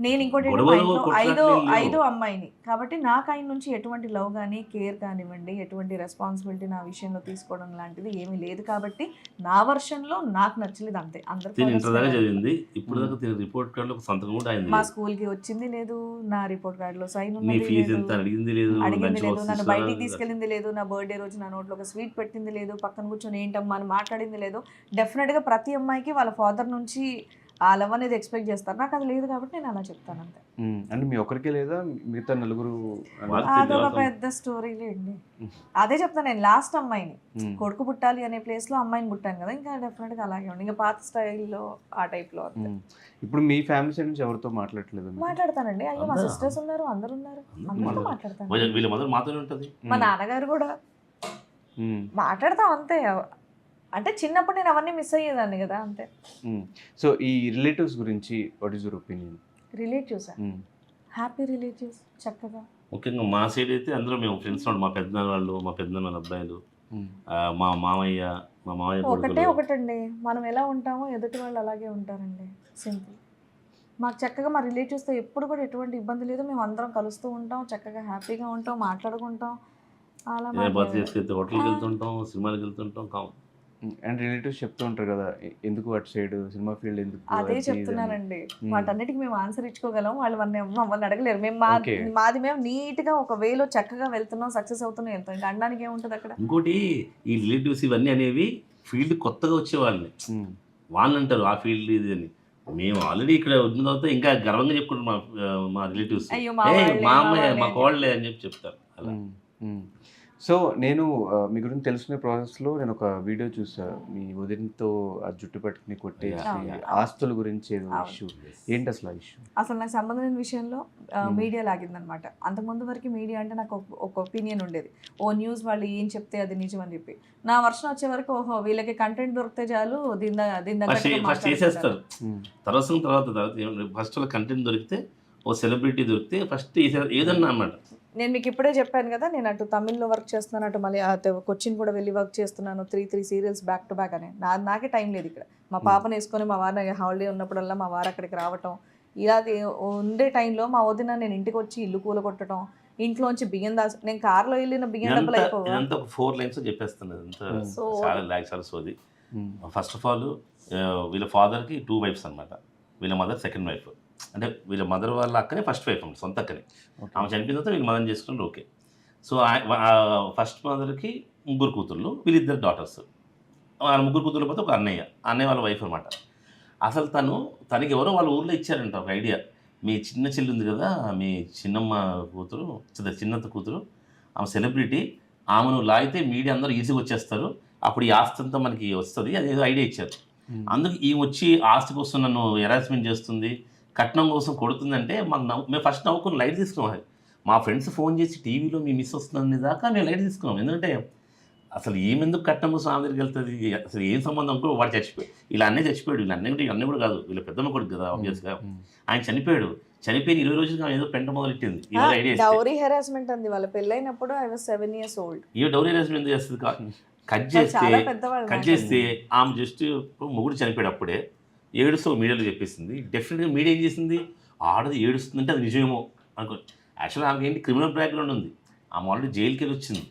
నేను ఇంకోటి ఏంటంటే, గొడవలు, మా ఇంట్లో కొట్లాటలు ఏం లేవు. ఐదో అమ్మాయిని కాబట్టి నాకు ఆయన నుంచి ఎటువంటి లవ్ కానీ కేర్ కానివ్వండి, ఎటువంటి రెస్పాన్సిబిలిటీ నా విషయంలో తీసుకోవడం లాంటిది ఏమీ లేదు కాబట్టి నా వర్షన్లో నాకు నచ్చలేదు అంతే. తిని ఇంటర్ దాకా అందరూ చదివింది, ఇప్పుడు దాకా తిని రిపోర్ట్ కార్డులో ఒక సంతకం కూడా అయింది. మా స్కూల్కి వచ్చింది లేదు, నా రిపోర్ట్ కార్డులో సైన్ నీ ఉన్నది ఫీజు లేదు, ఎంత అడిగింది లేదు, అడిగింది లంచ్ లేదు, బాక్స్ నన్ను తీసుకురా. బయటికి తీసుకెళ్ళింది లేదు, నా బర్త్డే రోజు నా నోట్లో ఒక స్వీట్ పెట్టింది లేదు, పక్కన కూర్చొని ఏంటమ్మా అని మాట్లాడింది లేదు. డెఫినెట్గా ప్రతి అమ్మాయికి వాళ్ళ ఫాదర్ నుంచి ఆ లవ్ అనేది ఎక్స్పెక్ట్ చేస్తారు. నాకు అది లేదు కాబట్టి నేను అలా చెప్తాను అంతే. అంటే మీ ఒక్కరికే లేదా, మిగతా నలుగురు? వాళ్ళ అదొక పెద్ద స్టోరీలే అండి. అదే చెప్తాను నేను, లాస్ట్ అమ్మాయిని కొడుకు పుట్టాలి అనే ప్లేస్ లో అమ్మాయిని పుట్టాను కదా, ఇంకా డెఫినెట్ గా అలాగే ఉంది. ఇంకా పాత స్టైల్లో ఆ టైప్ లో అంతే. ఇప్పుడు మీ ఫ్యామిలీ సైడ్ నుంచి ఎవరితో మాట్లాడట్లేదు మీరు? మాట్లాడతానండి. అయ్యో మా సిస్టర్స్ ఉన్నారు, అందరు ఉన్నారు, అందరితో మాట్లాడతాను. వీళ్ళ మదర్ మాతోనే ఉంటుంది. మా నాన్నగారు కూడా మాట్లాడతాం అంతే. అంటే చిన్నప్పుడు నేను అవన్నీ మిస్ అయ్యేదాన్ని కదా అంతే. సో ఈ రిలేటివ్స్ గురించి what is your opinion? Relatives happy relatives చక్కగా. ముఖ్యంగా మా సైడ్ అయితే అందరూ మేము ఫ్రెండ్స్ మా పెద్దనాన్న వాళ్ళు, మా పెద్దనాన్న వాళ్ళ అబ్బాయిలు, మా మామయ్య ఒకటండి, మనం ఎలా ఉంటామో ఎదుటి వాళ్ళు అలాగే ఉంటారండి, సింపుల్. మాకు చక్కగా మా రిలేటివ్స్తో ఎప్పుడు కూడా ఎటువంటి ఇబ్బంది లేదు. మేము అందరం కలుస్తూ ఉంటాం, చక్కగా హ్యాపీగా ఉంటాం, మాట్లాడుకుంటాం. అలా బర్త్ చేసుకెళ్తే హోటల్కి వెళ్తుంటాం, సినిమాకి వెళ్తుంటాం. అండ్ రిలేటివ్స్ చెప్తూ ఉంటారు కదా, ఎందుకు అటు సైడ్ సినిమా ఫీల్డ్ ఎందుకు? అదే చెప్తున్నానండి, వాటన్నిటికి మేము ఆన్సర్ ఇచ్చుకోగలం, వాళ్ళు మమ్మల్ని అడగలేరు. మేము మాది మేము నీట్ గా ఒక వేలో చక్కగా వెళ్తున్నాం, సక్సెస్ అవుతున్నాం, వెళ్తాం. ఇంకా అనడానికి ఏముంటుంది అక్కడ? ఇంకోటి ఈ రిలేటివ్స్ ఇవన్నీ అనేవి ఫీల్డ్ కొత్తగా వచ్చే వాళ్ళని వాళ్ళు అంటారు ఆ ఫీల్డ్ ఇది అని. మేము ఆల్రెడీ ఇక్కడ ఉన్న తర్వాత ఇంకా గర్వంగా చెప్పుకుంటాం మా రిలేటివ్స్, మా అమ్మాయి మా కోళ్ళే అని చెప్తారు అలా. సో నేను మీ గురించి తెలుసుకునే ప్రాసెస్లో నేను ఒక వీడియో చూసా, మీ వదినతో ఆ జుట్టు పట్టుకుని కొట్టేసి ఆస్తుల గురించి ఏదో ఇష్యూ. ఏంటి అసలు ఆ ఇష్యూ? అసలు నాకు సంబంధించిన విషయంలో మీడియా లాగిందనమాట. అంతకుముందు వరకు మీడియా అంటే నాకు ఒక ఒపీనియన్ ఉండేది, ఓ న్యూస్ వాళ్ళు ఏం చెప్తే అది నిజం అని చెప్పి. నా వర్షం వచ్చే వరకు ఓహో వీళ్ళకి కంటెంట్ దొరికితే చాలు, ఫస్ట్ చేసేస్తారు. తర్వాత ఫస్ట్ కంటెంట్ దొరికితే, ఓ సెలబ్రిటీ దొరికితే ఫస్ట్ ఏదన్నా అన్నమాట. నేను మీకు ఇప్పుడే చెప్పాను కదా, నేను అటు తమిళ్లో వర్క్ చేస్తున్నాను, అటు మళ్ళీ కొచ్చిన్ కూడా వెళ్ళి వర్క్ చేస్తున్నాను, 3 సీరియల్స్ బ్యాక్ టు బ్యాక్ అని. నాకే టైం లేదు ఇక్కడ. మా పాపను వేసుకొని మా వారిని హాలిడే ఉన్నప్పుడల్లా మా వారు అక్కడికి రావటం, ఇలా ఉండే టైంలో మా వదిన నేను ఇంటికి వచ్చి ఇల్లు కూలగొట్టడం, ఇంట్లోంచి బియ్యం నేను కార్లో వెళ్ళిన బియ్యం డబ్బులు అయిపోవాలి. 4 లైన్స్ చెప్పేస్తాను. చాలా సోది. ఫస్ట్ ఆఫ్ ఆల్ వీళ్ళ ఫాదర్కి 2 వైఫ్స్ అనమాట. వీళ్ళ మదర్ సెకండ్ వైఫ్, అంటే వీళ్ళ మదర్ వాళ్ళ అక్కనే ఫస్ట్ వైఫ్ అన్నమాట, సొంత అక్కనే. ఆమె చనిపోయిన తర్వాత వీళ్ళు మదర్ చేసుకున్నారు. ఓకే. సో ఫస్ట్ మదర్కి 3 కూతుర్లు, వీళ్ళిద్దరు డాటర్స్. వాళ్ళ 3 కూతుర్లు పోతే ఒక అన్నయ్య వాళ్ళ వైఫ్ అనమాట. అసలు తనకి ఎవరో వాళ్ళ ఊర్లో ఇచ్చారంట ఒక ఐడియా, మీ చిన్న చెల్లి ఉంది కదా, మీ చిన్నమ్మ కూతురు, చిన్నత్త కూతురు, ఆమె సెలబ్రిటీ, ఆమెను లాగితే మీడియా అందరూ ఈజీగా వచ్చేస్తారు, అప్పుడు ఈ ఆస్తి అంతా మనకి వస్తుంది, అదేదో ఐడియా ఇచ్చారు. అందుకు ఈ వచ్చి ఆస్తి కోసం నన్ను హెరాస్మెంట్ చేస్తుంది, కట్నం కోసం కొడుతుందంటే మేము ఫస్ట్ నవ్వుకుని లైట్ తీసుకున్నాం. మా ఫ్రెండ్స్ ఫోన్ చేసి టీవీలో మీ మిస్ వస్తుందని దాకా మేము లైట్ తీసుకున్నాం. ఎందుకంటే అసలు ఏమెందుకు కట్నం కోసం ఆమె దగ్గరికి వెళ్తుంది, అసలు ఏం సంబంధం కూడా. వాడు చచ్చిపోయాడు, ఇలా అన్నీ చచ్చిపోయాడు. వీళ్ళు అన్నీ కూడా కాదు, వీళ్ళ పెద్దమ్మ కొడుకు కదా ఆబ్వియస్గా. ఆయన చనిపోయిన 20 రోజులుగా ఏదో పెంట మొదలెట్టింది. డౌరీ హెరాస్మెంట్ అంది వాళ్ళ పెళ్ళైనప్పుడు. I was 7 years old. A dowry harassment ఎందుకు చేస్తుంది? కట్ చేస్తే ఆమె జస్ట్ మొగుడు చనిపోయాడు అప్పుడే ఏడుస్తూ మీడియాలో చెప్పేసింది. డెఫినెట్గా మీడియా ఏం చేసింది, ఆడది ఏడుస్తుందంటే అది నిజమేమో అనుకో. యాక్చువల్గా ఆమెకి ఏంటి క్రిమినల్ బ్యాక్గ్రౌండ్ ఉంది, ఆమె ఆల్రెడీ జైలుకి వెళ్ళి వచ్చింది.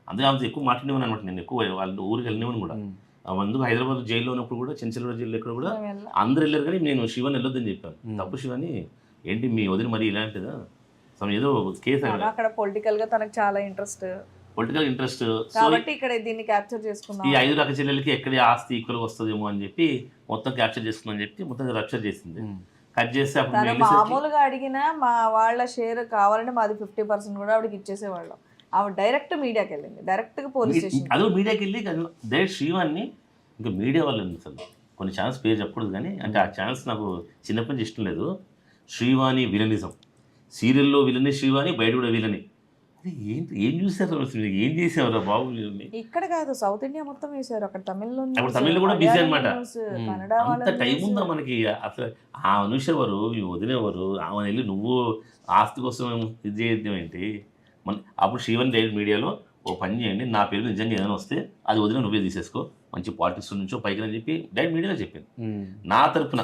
అందుకే ఆమె ఎక్కువ మాట్లాడేవాను అనమాట. నేను ఎక్కువ వాళ్ళ ఊరికి వెళ్ళినవని కూడా. అందుకు హైదరాబాద్ జైల్లో ఉన్నప్పుడు కూడా, చెంచలూరు జైల్లో ఎక్కడ కూడా అందరు వెళ్ళారు, కానీ నేను శివాని వెళ్ళొద్దని చెప్పాను. తప్పు శివాని, ఏంటి మీ వదిన మరి ఇలాంటిదా, ఏదో కేసు అక్కడ పొలిటికల్ గా తనకు చాలా ఇంట్రెస్ట్, పొలిటికల్ ఇంట్రెస్ట్. కాబట్టి ఇక్కడ దీన్ని క్యాప్చర్ చేసుకున్నాం. ఈ 5 రకాల చెల్లెలకి ఎక్కడి ఆస్తి ఈక్వల్ వస్తుందేమో అని చెప్పి మొత్తం క్యాప్చర్ చేసుకుందని చెప్పి మొత్తం రప్చర్ చేసింది. కట్ చేస్తే అప్పుడు తను మామూలుగా అడిగినా మా వాళ్ళ షేర్ కావాలంటే మాది 50% కూడా ఆవిడకి ఇచ్చేసేవాళ్ళం. ఆవిడ డైరెక్ట్ మీడియాకి వెళ్ళింది, డైరెక్ట్ గా పోలీస్ స్టేషన్. అదే మీడియాకి వెళ్ళి డైరెక్ట్ శ్రీవాన్ని, ఇంకా మీడియా వాళ్ళు అసలు కొన్ని ఛానల్స్ పేరు చెప్పకూడదు కానీ, అంటే ఆ ఛానల్స్ నాకు చిన్నప్పటి నుంచి ఇష్టం లేదు. శ్రీవాణి విలనిజం, సీరియల్లో విలని శ్రీవాణి, బయట కూడా విలని. ఏంటి ఏం చూసారు అసలు, ఏం చేసేవారు బాబు? ఇక్కడ కాదు, సౌత్ ఇండియా మొత్తం వేసారు. అక్కడ తమిళ్లో కూడా బిజీ అనమాట. అంత టైం ఉందా మనకి అసలు? ఆ అనుషేవారు, వదిలేవారు, ఆమె వెళ్ళి నువ్వు ఆస్తి కోసం ఇది చేయడం ఏంటి? మన అప్పుడు శ్రీవన్ డైరెక్ట్ మీడియాలో ఓ పని చేయండి, నా పేరు నిజంగా ఏదైనా వస్తే అది వదిలే నుంచో తీసేసుకో, మంచి పాలిటిక్స్ నుంచో పైకి అని చెప్పి డైరెక్ట్ మీడియాలో చెప్పింది. నా తరపున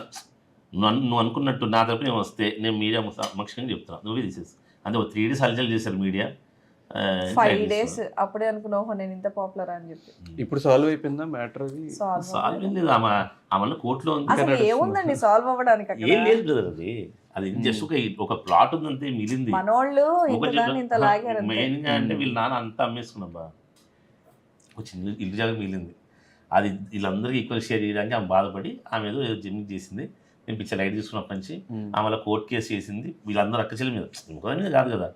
నువ్వు అనుకున్నట్టు నా తరపున ఏమో వస్తే నేను మీడియా సమక్షంగా చెప్తున్నాను, నువ్వే తీసేసి. అంటే ఒక 3 days హల్చల్ చేశారు మీడియా. 5 days అప్పుడే అనుకున్నావు నేను ఇంత పాపులర్ అని చెప్పి. ఇప్పుడు సాల్వ్ అయిపోయిందా మ్యాటర్? అది సాల్వ్ ఏం లేదు, ఆమె కోర్టులో ఉంది. అసలు ఏముందండి సాల్వ్ అవ్వడానికి? ఏం లేదు బ్రదర్, అది జస్ట్ ఒక ప్లాట్ ఉందంతే, మిగిలింది. మనోళ్ళు ఇంత లాగారు. మెయిన్గా అంటే వీళ్ళ నాన్న అంతా అమ్మేసుకున్నాబ్బా, ఒక చిన్న ఇల్లు జాగా మిగిలింది. అది వీళ్ళందరికీ ఈక్వల్ షేర్ చేయడానికి ఆమె బాధపడి ఆమె ఏదో జిమ్ చేసింది. నేను పిచ్చర్ లైట్ తీసుకున్నప్పటి నుంచి ఆమె కోర్టు కేసు చేసింది వీళ్ళందరూ అక్కచెల్లి మీద. ఇంకొక కాదు కదా,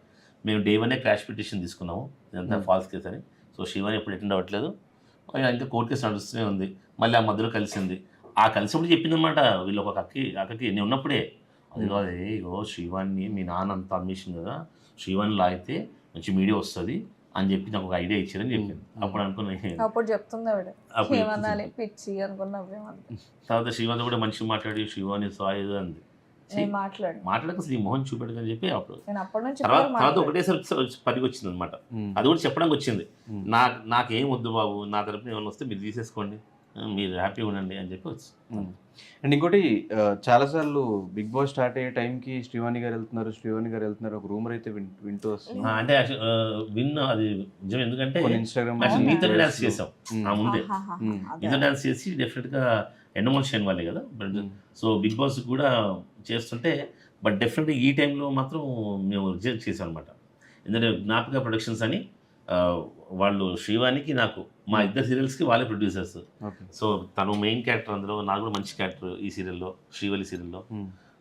మేము Day 1 క్రాష్ పిటిషన్ తీసుకున్నాము, ఇదంతా ఫాల్స్ కేసు అని. సో శివాని ఎప్పుడు అటెండ్ అవ్వట్లేదు, ఇంకా కోర్టు కేసు నడుస్తూనే ఉంది. మళ్ళీ ఆ మధ్యలో కలిసింది. ఆ కలిసినప్పుడు చెప్పిందనమాట, వీళ్ళు ఒక అక్కకి నేను ఉన్నప్పుడే, అది కాదు ఇగో శ్రీవాణ్ణి మీ నాన్న అంతా అమ్మేసింది కదా, శ్రీవాణి లాగితే మంచి మీడియా వస్తుంది అని చెప్పి నాకు ఒక ఐడియా ఇచ్చారని చెప్పింది. అప్పుడు అనుకున్నాను, అప్పుడు చెప్తుంది ఆవిడ ఏమనాలి పిచ్చి అనుకున్నా. తర్వాత శ్రీవాణి కూడా మంచిగా మాట్లాడి శ్రీవాణి సాయి అంది, మాట్లాడక శ్రీ మోహన్ చూపెట్టని చెప్పి అప్పుడు తర్వాత ఒకటేసారి పనికి వచ్చింది అనమాట. అది కూడా చెప్పడానికి వచ్చింది, నాకేం వద్దు బాబు, నా తరపున ఏమైనా వస్తే మీరు తీసేసుకోండి, మీరు హ్యాపీగా ఉండండి అని చెప్పి వచ్చి. అండ్ ఇంకోటి, చాలాసార్లు బిగ్ బాస్ స్టార్ట్ అయ్యే టైంకి శ్రీవాణి గారు వెళ్తున్నారు ఒక రూమర్ అయితే వింటూ వస్తుంది. అంటే విన్ అది నిజం, ఎందుకంటే ఇన్స్టాగ్రామ్ నీతో డాన్స్ చేసాం ఆ ముందే, నీతో డాన్స్ చేసి డెఫినెట్గా ఎండమల్ షైన్ వాళ్ళే కదా. సో బిగ్ బాస్ కూడా చేస్తుంటే, బట్ డెఫినెట్గా ఈ టైంలో మాత్రం మేము రిజెక్ట్ చేసాం అనమాట. ఎందుకంటే జ్ఞాపిక ప్రొడక్షన్స్ అని వాళ్ళు శ్రీవాణికి నాకు మా ఇద్దరు సీరియల్స్కి వాళ్ళే ప్రొడ్యూసర్స్. సో తను మెయిన్ క్యారెక్టర్, అందులో నాకు కూడా మంచి క్యారెక్టర్ ఈ సీరియల్లో, శ్రీవల్లి సీరియల్లో.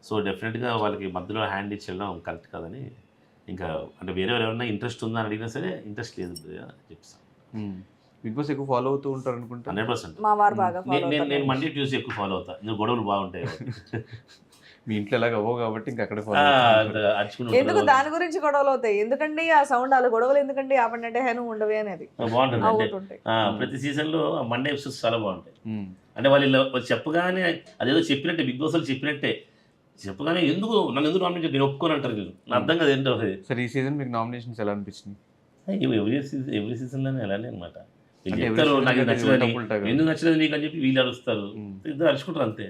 సో డెఫినెట్గా వాళ్ళకి మధ్యలో హ్యాండ్ ఇచ్చి వెళ్ళడం కరెక్ట్ కాదని, ఇంకా అంటే వేరే ఎవరైనా ఇంట్రెస్ట్ ఉందా అని అడిగినా సరే ఇంట్రెస్ట్ లేదు చెప్తాను. బిగ్ బాస్ ఎక్కువ ఫాలో అవుతూ ఉంటారు అనుకుంటా. 100%. నేను మండే ట్యూస్డే ఎక్కువ ఫాలో అవుతా, ఇంకా గొడవలు బాగుంటాయి. మీ ఇంట్లో ఎలాగ అవ్వవు కాబట్టి ఇంకా అక్కడ ఎందుకు దాని గురించి గొడవలు అవుతాయి? ఎందుకంటే ఆ సౌండ్ అలా గొడవలు ఎందుకంటే ఆపండి హేను ఉండవే అనేది బాగుంటుంది. ప్రతి సీజన్ లో మండే ఎపిసోడ్స్ చాలా బాగుంటాయి. అంటే వాళ్ళు చెప్పగానే అదేదో చెప్పినట్టే, బిగ్ బాస్ వాళ్ళు చెప్పినట్టే చెప్పగానే నన్ను ఎందుకు నామినేట్ నేను ఒప్పుకొని అంటారు వీళ్ళు, నా అర్థం కదా ఏంటో. సరే ఈ సీజన్ మీకు నామినేషన్స్ ఎలా అనిపించింది? ఎవ్రీ సీజన్ లోనే అలానే అనమాట. వీళ్ళు చెప్తారు నాకు నచ్చలేదు, ఎందుకు నచ్చలేదు నీకు అని చెప్పి వీళ్ళు అరుస్తారు, ఇద్దరు అరుచుకుంటారు అంతే.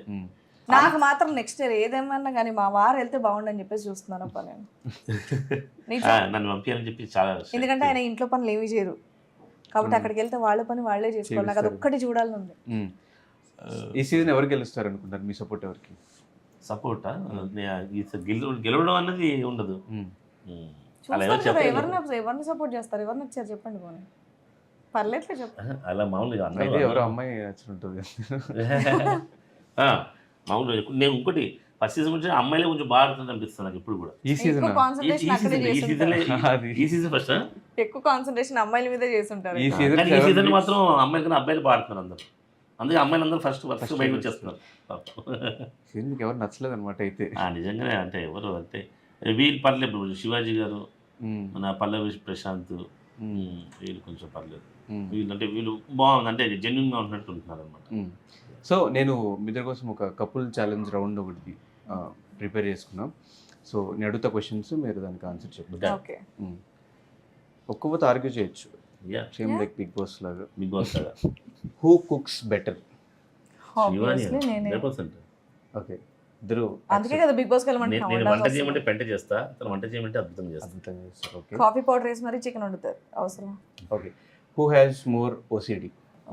నాకు మాత్రం నెక్స్ట్ ఇయర్ ఏదేమన్నా కానీ మా వారు వెళ్తే బాగుండని చెప్పేసి చూస్తున్నాను అప్ప నేను. నన్ను పంపించాలని చెప్పి చాలా, ఎందుకంటే ఆయన ఇంట్లో పనులు ఏమీ చేయరు కాబట్టి అక్కడికి వెళ్తే వాళ్ళ పని వాళ్ళే చేసుకోవాలి. నాకు అది ఒక్కటి చూడాలని ఉంది. ఈ సీజన్ ఎవరు గెలుస్తారు అనుకుంటారు? మీ సపోర్ట్ ఎవరికి? సపోర్టా గెలవడం అన్నది ఉండదు. ఎవరిని సపోర్ట్ చేస్తారు? ఎవరు నచ్చారు చెప్పండి పోనీ, పర్లేట్లే చెప్పండి. అలా మామూలుగా ఎవరు అమ్మాయి నచ్చుంటుంది మామూలుగా. నేను ఇంకోటి ఫస్ట్ సీజన్ నుంచి అమ్మాయిలే కొంచెం బాగా ఆడుతుంది అనిపిస్తుంది నాకు ఇప్పుడు కూడా. ఈ సీజన్ ఫస్ట్ ఎక్కువ కాన్సన్ట్రేషన్ అమ్మాయిల మీద చేస్తుంటారు. ఈ సీజన్ మాత్రం అమ్మాయిల కన్నా అబ్బాయిలు పాడుతున్నారు అందరు, అందుకే అమ్మాయిలు అందరూ ఫస్ట్ బయటకు వచ్చేస్తున్నారు. సీజన్కి ఎవరు నచ్చలేదు అనమాట అయితే. నిజంగానే అంటే ఎవరు అంటే వీళ్ళు పర్లేదు, శివాజీ గారు, మన పల్లవి ప్రశాంత్, వీళ్ళు కొంచెం పర్లేదు. వీళ్ళంటే వీళ్ళు బాగుంది, అంటే జెన్యున్గా ఉంటున్నట్టు ఉంటున్నారు అనమాట. సో నేను మీ దగ్గర కోసం ఒక కపుల్ ఛాలెంజ్ రౌండ్ ఒకటి ప్రిపేర్ చేసుకున్నాం. సో నేను అడుగుతా క్వశ్చన్స్, మీరు దానికి ఆన్సర్ చెప్పండి. ఒక్కొక్కటి ఆర్గ్యూ చేయొచ్చు, సేమ్ లైక్ బిగ్ బాస్ లాగా. Who cooks better? Obviously నేనే. ఓకే, ఇద్దరు అందుకే కదా బిగ్ బాస్కి వెళ్ళమంటే నేను వంట చేయమంటే పెంట చేస్తా, తను వంట చేయమంటే అద్భుతం చేస్తా. అద్భుతంగా చేస్తారు. ఓకే కాఫీ పౌడర్ వేసి మరీ చికెన్ వండుతారు అవసరం. Okay. Who has more OCD?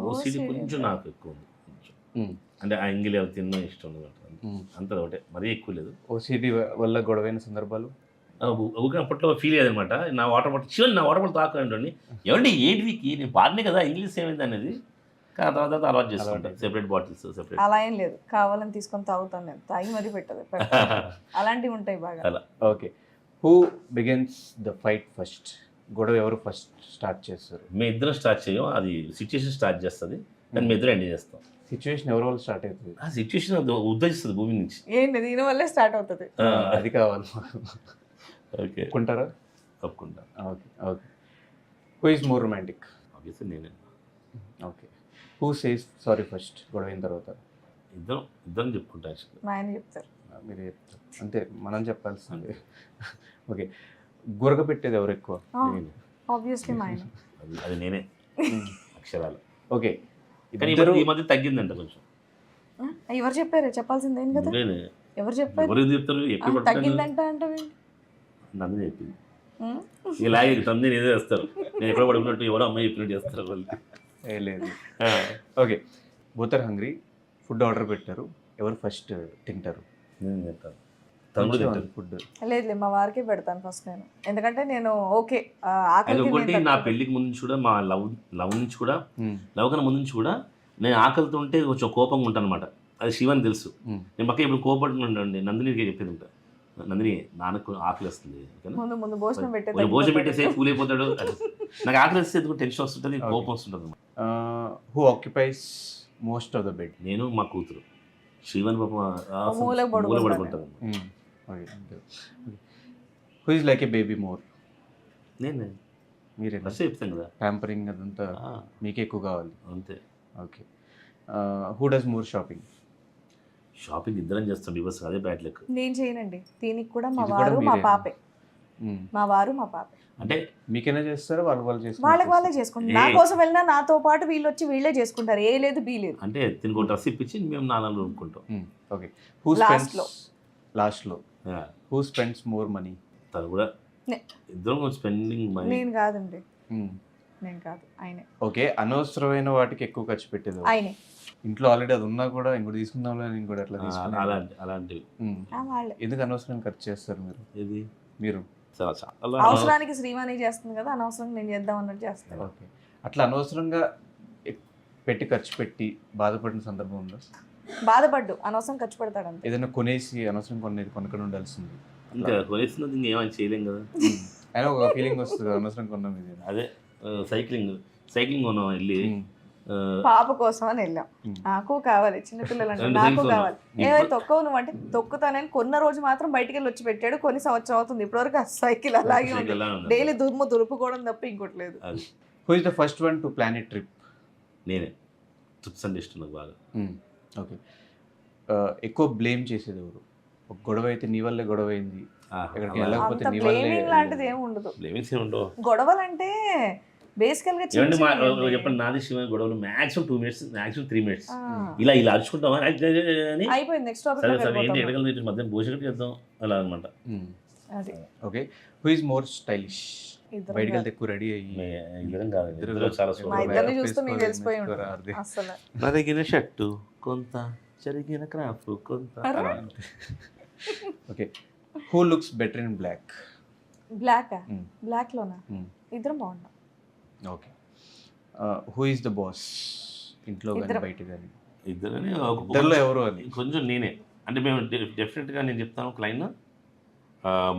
OCD కొంచెం నాకు ఎక్కువ ఉంది కొంచెం. అంటే ఆ ఎంగిలి అవి తిన్న ఇష్టం అనమాట. అంత ఒకటే మరీ ఎక్కువ లేదు. ఓసిడి వల్ల గొడవైన సందర్భాలు? ఊరికే అప్పట్లో ఫీల్ అయ్యేది అనమాట. నా వాటర్ బాటిల్ చివరి నా వాటర్ బాటిల్ తాకండి ఏమంటే ఏంటికి నేను పాడినే కదా ఇంగ్లీష్ ఏమైంది అనేది. కానీ తర్వాత అలవాటు చేసుకుంటాను సెపరేట్ బాటిల్స్ సెపరేట్. అలా ఏం లేదు, కావాలని తీసుకొని తాగుతాను నేను, తాగి మరీ పెట్టదు అలాంటివి ఉంటాయి బాగా. అలా. Okay. Who begins the fight first? గొడవ ఎవరు ఫస్ట్ స్టార్ట్ చేస్తారు? మేము ఇద్దరం స్టార్ట్ చేయం, అది సిచ్యుయేషన్ స్టార్ట్ చేస్తుంది, కానీ మేము ఇద్దరం ఎండ్ చేస్తాం. సిచ్యువేషన్ ఎవరి వల్ల స్టార్ట్ అవుతుంది? ఆ సిచ్యుయేషన్ ఉద్ధరిస్తుంది భూమి నుంచి. ఏంటి దీని వల్లే స్టార్ట్ అవుతుంది. అది కావాలి. ఓకే ఒప్పుకుంటారా? ఒప్పుకుంటా. Okay. Okay. Who is more romantic? Obviously నేనే. Okay. Who says sorry first గొడవ అయిన తర్వాత? ఇద్దరం చెప్పుకుంటా యాక్చువల్లీ. మా ఆయన చెప్తారు. మీరు చెప్తారు అంతే, మనం చెప్పాల్సింది. ఓకే. గురక పెట్టేది ఎవరు ఎక్కువ? ఆబ్వియస్లీ మా ఆయన. అది నేనే అక్షరాలు. ఓకే. కానీ ఈ మధ్య తగ్గిందంట కొంచెం. ఎవరు చెప్పారు? చెప్పాల్సిందేం కదా. నువ్వేనే. ఎవరు చెప్పారు? ఎవరు చెప్తారు ఎక్కువ పట్టుకొని? తగ్గిందంట అంటే నన్ను చెప్పింది. ఇలాగే తమ్మి ఏదో చేస్తారు, నేను ఎక్కడ పడుకున్నట్టు ఎవరో అమ్మాయి చెప్పినట్టు చేస్తారు వాళ్ళు. లేదు. Okay. Both are hungry, food order పెట్టారు, ఎవరు ఫస్ట్ తింటారు? నేను చెప్తాను, తమ్ముడు తింటారు ఫుడ్. లేదు మా వారికే పెడతాను ఫస్ట్ నేను, ఎందుకంటే నేను ఓకే అది ఒకటి. నా పెళ్లికి ముందు నుంచి కూడా మా లవ్ నుంచి కూడా లవ్ కన్నా ముందు నుంచి కూడా నేను ఆకలితో ఉంటే కొంచెం కోపంగా ఉంటాను అనమాట. అది శివని తెలుసు. నేను పక్క ఇప్పుడు కోపడుతుండండి, నందినికి చెప్పేది ఉంటా, నందిని నాన్నకు ఆకలి వస్తుంది, ముందు భోజనం భోజనం పెట్టేసే కూలైపోతాడు, నాకు ఆకలి వస్తే ఎందుకు టెన్షన్ వస్తుంటుంది, కోపం వస్తుంటుంది అనమాట. Who occupies most of the bed? నేను మా కూతురు శివన్ పాప మూల పడుకుంటాను. Who is like A baby more? నేను మీరే ఫస్ట్ చెప్తాను కదా, ప్యాంపరింగ్ అదంతా మీకే ఎక్కువ కావాలి. అంతే. Okay. Who does more shopping? Shopping ఇద్దరం చేస్తాం బికాస్ అదే బ్యాడ్ లెక్క. నేను చేయనండి, దీనికి కూడా మా ఇది వారు కూడా మా మీరే. పాపే. మా వారు మా పాపే. అంటే మీకైనా చేస్తారా వాళ్ళు వాళ్ళే చేసుకుంటారు. నా కోసం వెళ్ళినా నాతో పాటు వీళ్ళు వచ్చి వీళ్ళే చేసుకుంటారు, ఏ లేదు బి లేదు. అంటే దీనికి డ్రెస్ ఇప్పించి మేము నాన్నలు కొనుక్కుంటాం. ఓకే. హూ Last-లో. లాస్ట్లో హూ స్పెండ్స్ మోర్ మనీ? తను కూడా ఇద్దరం స్పెండింగ్ మనీ. నేను కాదండి, నేను కాదు, ఆయనే. ఓకే. అనవసరమైన వాటికి ఎక్కువ ఖర్చు పెట్టేది ఎవరు? ఆయనే. ఇంట్లో ఆల్రెడీ అది ఉన్నా కూడా ఇంకోటి తీసుకుందాంలే అని ఇంకోటి అట్లా అలాంటివి. వాళ్ళే. ఎందుకు అనవసరంగా ఖర్చు చేస్తారు మీరు? ఇది మీరు చాలా అవసరానికి శ్రీవాణి చేస్తుంది కదా, అనవసరంగా నేను చేద్దాం అన్నట్టు చేస్తాను. ఓకే. అట్లా అనవసరంగా పెట్టి ఖర్చు పెట్టి బాధపడిన సందర్భం ఉందా? బాధపడ్డు అనవసరం ఖర్చు పెడతాడంతే. ఏదైనా కొనేసి అనవసరం కొనుక్కొని ఉండాల్సింది. ఇంకా కొనేసినది ఇంకేమైనా చేయలేం కదా. అయినా ఒక ఫీలింగ్ వస్తుంది కదా, అనవసరం కొన్నాం ఇది. అదే సైక్లింగ్ కొన్నాం వెళ్ళి, పాప కోసం అని వెళ్ళాం. నాకు కావాలి, చిన్నపిల్లలు అంటే నాకు కావాలి. ఏమైనా తొక్కవు నువ్వు అంటే తొక్కుతానని కొన్న రోజు మాత్రం బయటికి వెళ్ళి వచ్చి పెట్టాడు. కొన్ని సంవత్సరం అవుతుంది ఇప్పటివరకు ఆ సైకిల్ అలాగే ఉంది. డైలీ దులుపుకోవడం తప్ప ఇంకోటి లేదు. Who is the first one to plan A trip? నేనే. ట్రిప్స్ అంటే ఇష్టం నాకు బాగా. ఓకే. ఎక్కువ బ్లేమ్ చేసేది ఎవరు? ఒక గొడవ అయితే నీ వల్లే గొడవ అయింది, ఎక్కడికి వెళ్ళకపోతే నీ వల్లే. బ్లేమింగ్ లాంటిది ఏమి ఉండదు. బ్లేమింగ్స్ ఏమి ఉండవు. గొడవలు అంటే బేసికల్ గా చెప్పండి, నాది శివ గొడవలు మాక్సిమం 2 minutes, మాక్సిమం 3 minutes. ఇలా అరుచుకుంటామా అని అయిపోయింది. నెక్స్ట్ సరే ఏంటి ఎడగల మధ్య భోజనం చేద్దాం అలా అనమాట. Okay. Who is more stylish? బయటికి వెళ్తే ఎక్కువ రెడీ అయ్యి ఇద్దరం కాదు, ఇద్దరు చాలా మా ఇద్దరిని చూస్తే మీకు తెలిసిపోయి ఉంటుంది అసలు. నరిగిన షర్టు కొంత, జరిగిన క్రాఫ్ కొంత. Okay. Who looks better in black? Black లోనా? ఇద్దరం బాగున్నాం. Okay. Who is the boss ఇంట్లో కానీ బయట కానీ? ఇద్దరని ఇద్దరులో ఎవరు అని? కొంచెం నేనే. అంటే మేము డెఫినెట్గా నేను చెప్తాను ఒక లైన్,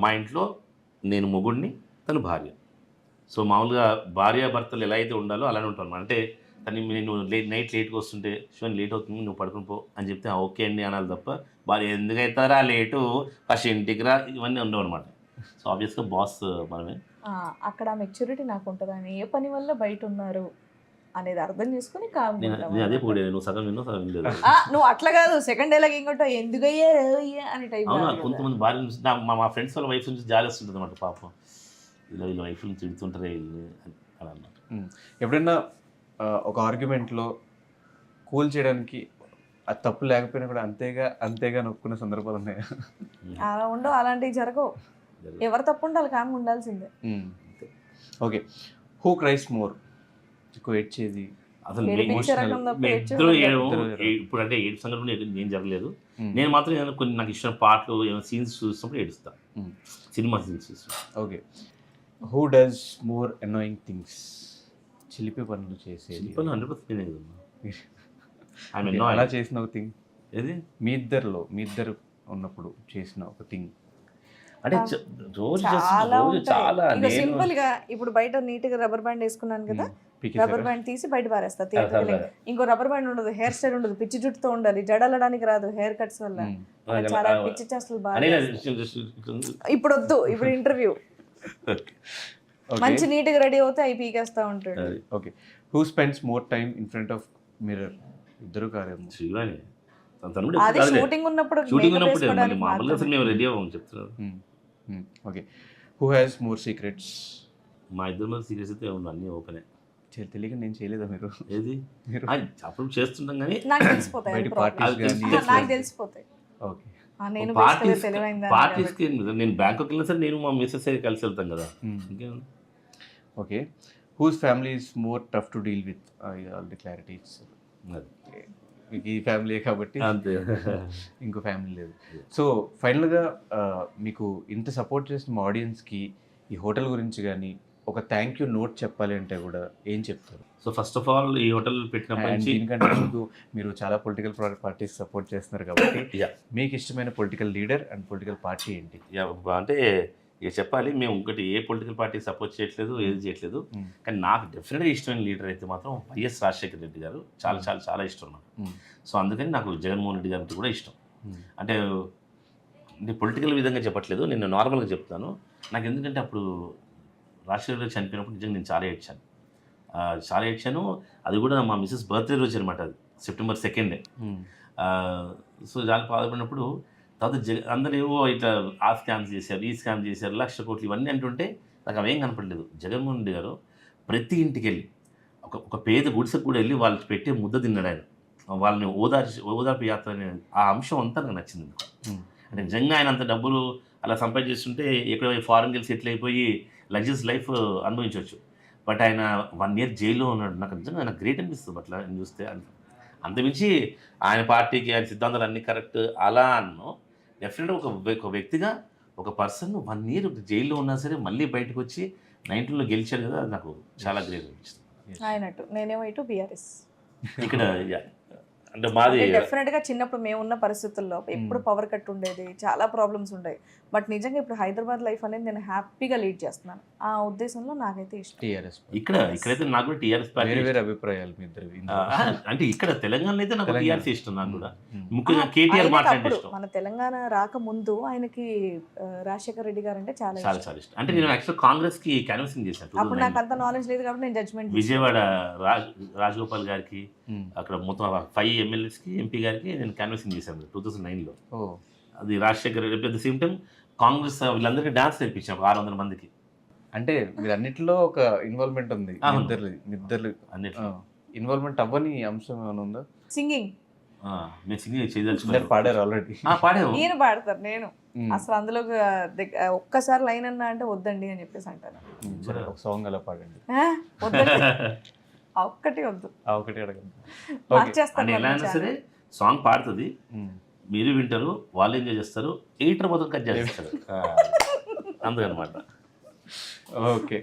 మా ఇంట్లో నేను మొగుడిని, తను భార్య. సో మామూలుగా భార్యాభర్తలు ఎలా అయితే ఉండాలో అలానే ఉంటాను. అంటే తను నేను నైట్ లేట్గా వస్తుంటే శివన్ లేట్ అవుతుంది నువ్వు పడుకుని పో అని చెప్తే ఓకే అండి అనాలి తప్ప భార్య ఎందుకైతారా లేటు ఫస్ట్ ఇంటికి రా ఇవన్నీ ఉండవు అనమాట. సో ఆబ్వియస్గా బాస్ మనమే. అక్కడ మెచ్యూరిటీ నాకు ఉంటుంది. ఆయన ఏ పని వల్ల బయట ఉన్నారు అనేది అర్థం చేసుకుని నేను అదే కూడా నువ్వు సగం విన్నావు సగం లేదు. నువ్వు అట్లా కాదు, సెకండ్ డేలాగా ఇంకోటో ఎందుకయ్యా అని టైప్. అవునా, కొంతమంది భార్య మా ఫ్రెండ్స్ వాళ్ళ వైఫ్ నుంచి జాలి వస్తుంటుంది అనమాట. పాపం ఇలా వీళ్ళ వైఫ్ నుంచి తిడుతుంటారే అలా అన్నమాట. ఎప్పుడైనా ఒక ఆర్గ్యుమెంట్లో కూల్ చేయడానికి అది తప్పు లేకపోయినా కూడా అంతేగా నొక్కున్న సందర్భాలు ఉన్నాయా? అలా ఉండవు, అలాంటివి జరగవు. ఎవరు తప్పు ఉంటే వాళ్ళకి ఆమె ఉండాల్సిందే. Okay, who cries more? ఎక్కువ ఏడ్చేది అసలు ఏడిపించే రకం తప్ప ఇద్దరు ఇద్దరు. ఇప్పుడు అంటే ఏడు సంఘటన ఏం జరగలేదు. నేను మాత్రం ఏదైనా కొన్ని నాకు ఇష్టం పాటలు ఏమైనా సీన్స్ చూసినప్పుడు ఏడుస్తాను, సినిమా సీన్స్ చూసినప్పుడు. Okay, who does more annoying things? చిలిపి పనులు చేసేది. సినిమాలో 100% నేనే కదమ్మా. ఐ మీన్ అలా చేసిన ఒక థింగ్ ఏది మీ ఇద్దరు ఉన్నప్పుడు చేసిన ఒక థింగ్. అంటే రోజు చాలా రోజు చాలా ఉంటాయి. నేను సింపుల్ గా ఇప్పుడు బయట నీట్ గా రబ్బర్ బ్యాండ్ వేసుకున్నాను కదా, పీకేసారా? రబ్బర్ బ్యాండ్ తీసి బయట పారేస్తా. ఇంకో రబ్బర్ బ్యాండ్ ఉండదు, హెయిర్ స్టైల్ ఉండదు, పిచ్చి జుట్టుతో ఉండాలి, జడలడానికి రాదు హెయిర్ కట్స్ వల్ల. చాలా పిచ్చి చేస్తలు బాగా. ఇప్పుడు వద్దు, ఇప్పుడు ఇంటర్వ్యూ మంచి నీట్ గా రెడీ అవుతే అవి పీకేస్తా ఉంటాడు. Okay, who spends more time in front of mirror? ఇద్దరు కారేమో. శివాని అది షూటింగ్ ఉన్నప్పుడు షూటింగ్ makeup ఉన్నప్పుడు వేసుకోవడానికి మామూలుగా అసలు మాత్రమే. మేము రెడీ అవ్వము చెప్తున్నారు. Okay, who has more secrets? మా ఇద్దరి మీద సీరియస్ అయితే అన్నీ ఓపెనే. తెలియక నేను చేయలేదా మీరు? ఏది మీరు అప్పుడు చేస్తుంటాం కానీ నాకు తెలిసిపోతాయి బయట అన్ని problems. parties కానీ నాకు తెలిసిపోతాయి. ఓకే, నేను basically తెలివైందా అని పార్టీస్కి నేను బ్యాంకాక్ వెళ్ళినా సరే నేను మా మిస్సెస్ కలిసి వెళ్తాం కదా. ఇంకేం okay, whose family is more tough to deal with? Already clarity ఇచ్చారు. అది. మీకు ఈ ఫ్యామిలీ కాబట్టి అంతే. ఇంకో ఫ్యామిలీ లేదు. సో ఫైనల్గా మీకు ఇంత సపోర్ట్ చేసిన మా ఆడియన్స్కి ఈ హోటల్ గురించి కానీ ఒక థ్యాంక్ యూ నోట్ చెప్పాలి అంటే కూడా ఏం చెప్తారు? సో ఫస్ట్ ఆఫ్ ఆల్ ఈ హోటల్ పెట్టినప్పటి And నుంచి దీనికంటే ముందు మీరు చాలా పొలిటికల్ పార్టీస్ సపోర్ట్ చేస్తున్నారు కాబట్టి Yeah. మీకు ఇష్టమైన political leader and political party ఏంటి? అంటే ఇక చెప్పాలి, మేము ఒకటి ఏ పొలిటికల్ పార్టీ సపోర్ట్ చేయట్లేదు, ఏది చేయట్లేదు. కానీ నాకు డెఫినెట్గా ఇష్టమైన లీడర్ అయితే మాత్రం వైఎస్ రాజశేఖర రెడ్డి గారు. చాలా చాలా చాలా ఇష్టం నాకు. సో అందుకని నాకు జగన్మోహన్ రెడ్డి గారి కూడా ఇష్టం. అంటే నేను పొలిటికల్ విధంగా చెప్పట్లేదు, నేను నార్మల్గా చెప్తాను. నాకు ఎందుకంటే అప్పుడు రాజశేఖర రెడ్డి చనిపోయినప్పుడు నిజంగా నేను చాలా ఏడ్చాను. అది కూడా మా మిస్సెస్ బర్త్డే రోజు అనమాట, అది September 2. సో చాలా బాధపడినప్పుడు తర్వాత అందరూ ఏవో ఇట్లా ఆ స్కామ్స్ చేశారు, ఈ స్కామ్ చేశారు, 1,00,000 కోట్లు ఇవన్నీ అంటుంటే నాకు అవేం కనపడలేదు. జగన్మోహన్ రెడ్డి గారు ప్రతి ఇంటికి వెళ్ళి ఒక పేద గుడిసెకు కూడా వెళ్ళి వాళ్ళకి పెట్టే ముద్ద తిన్నాడు ఆయన. వాళ్ళని ఓదార్పు యాత్ర అనే ఆ అంశం అంతా నాకు నచ్చింది. అంటే నిజంగా ఆయన అంత డబ్బులు అలా సంపాదించేస్తుంటే ఎక్కడో ఫారెన్ వెళ్ళి సెటిల్ అయిపోయి లగ్జరీస్ లైఫ్ అనుభవించవచ్చు. బట్ ఆయన 1 year జైల్లో ఉన్నాడు. నాకు నిజంగా నాకు గ్రేట్ అనిపిస్తుంది అట్లా నేను చూస్తే. అంతమించి ఆయన పార్టీకి ఆయన సిద్ధాంతాలు అన్నీ కరెక్ట్ అలా అన్నో. డెఫినెట్గా ఒక వ్యక్తిగా ఒక పర్సన్ 1 year జైల్లో ఉన్నా సరే మళ్ళీ బయటకు వచ్చి 19లో గెలిచాడు కదా, అది నాకు చాలా గ్రేట్ అనిపిస్తుంది. ఆయనట్టు నేనేమో ఇటు బీఆర్ఎస్. ఇక్కడ అంటే మాది డెఫినెట్ గా చిన్నప్పుడు మేము ఉన్న పరిస్థితుల్లో ఎప్పుడు పవర్ కట్ ఉండేది, చాలా ప్రాబ్లమ్స్ ఉండేవి. బట్ నిజంగా ఇప్పుడు హైదరాబాద్ లైఫ్ అనేది నేను హ్యాపీగా లీడ్ చేస్తున్నాను. ఆ ఉద్దేశంలో నాకైతే ఇష్టం. టీఆర్ఎస్ ఇక్కడైతే నాకు కూడా టీఆర్ఎస్ పార్టీ వేరే అభిప్రాయాలు మీ ఇద్దరు? అంటే ఇక్కడ తెలంగాణలో అయితే నాకు టీఆర్ఎస్ ఇష్టం. నాకు కూడా ముఖ్యంగా కేటీఆర్ మాట్లాడే అప్పుడు ఇష్టం, మన తెలంగాణ రాకముందు ఆయనకి రాజశేఖర రెడ్డి గారు అంటే చాలా చాలా ఇష్టం. చాలా ఇష్టం. అంటే నేను యాక్చువల్ కాంగ్రెస్ కి క్యాన్వసింగ్ చేశాను అప్పుడు నాకు అంత నాలెడ్జ్ లేదు కాబట్టి నేను జడ్జ్మెంట్ విజయవాడ రాజగోపాల్ గారికి, అక్కడ మొత్తం 5 MLAs కి ఎంపీ గారికి నేను క్యాన్వసింగ్ చేశాను 2009లో. అది Rajasekhar Reddy. At the same time Congress వీళ్ళందరికీ డాన్స్ నేర్పించాను 600 మందికి. అంటే మీరు అన్నిటిలో ఒక ఇన్వాల్వ్మెంట్ ఉంది. ఇద్దరు అన్నిట్లో ఇన్వాల్వ్మెంట్ అవ్వని అంశం ఏమైనా ఉందా? సింగింగ్ నేను సింగింగ్ చేయదలుచుకున్నాను. పాడారు ఆల్రెడీ? పాడాము. నేను పాడతారు, నేను అసలు అందులో ఒక్కసారి లైన్ అన్నా అంటే వద్దండి అని చెప్పేసి అంటాను. ఒక సాంగ్ అలా పాడండి. వద్దండి, ఒక్కటి వద్దు, ఒకటి అడగండి. అని ఎలా అయినా సరే సాంగ్ పాడుతుంది, మీరు వింటారు, వాళ్ళు ఎంజాయ్ చేస్తారు, ఎడిటర్ మొత్తం కట్ చేస్తారు. అందుకనమాట. ఓకే,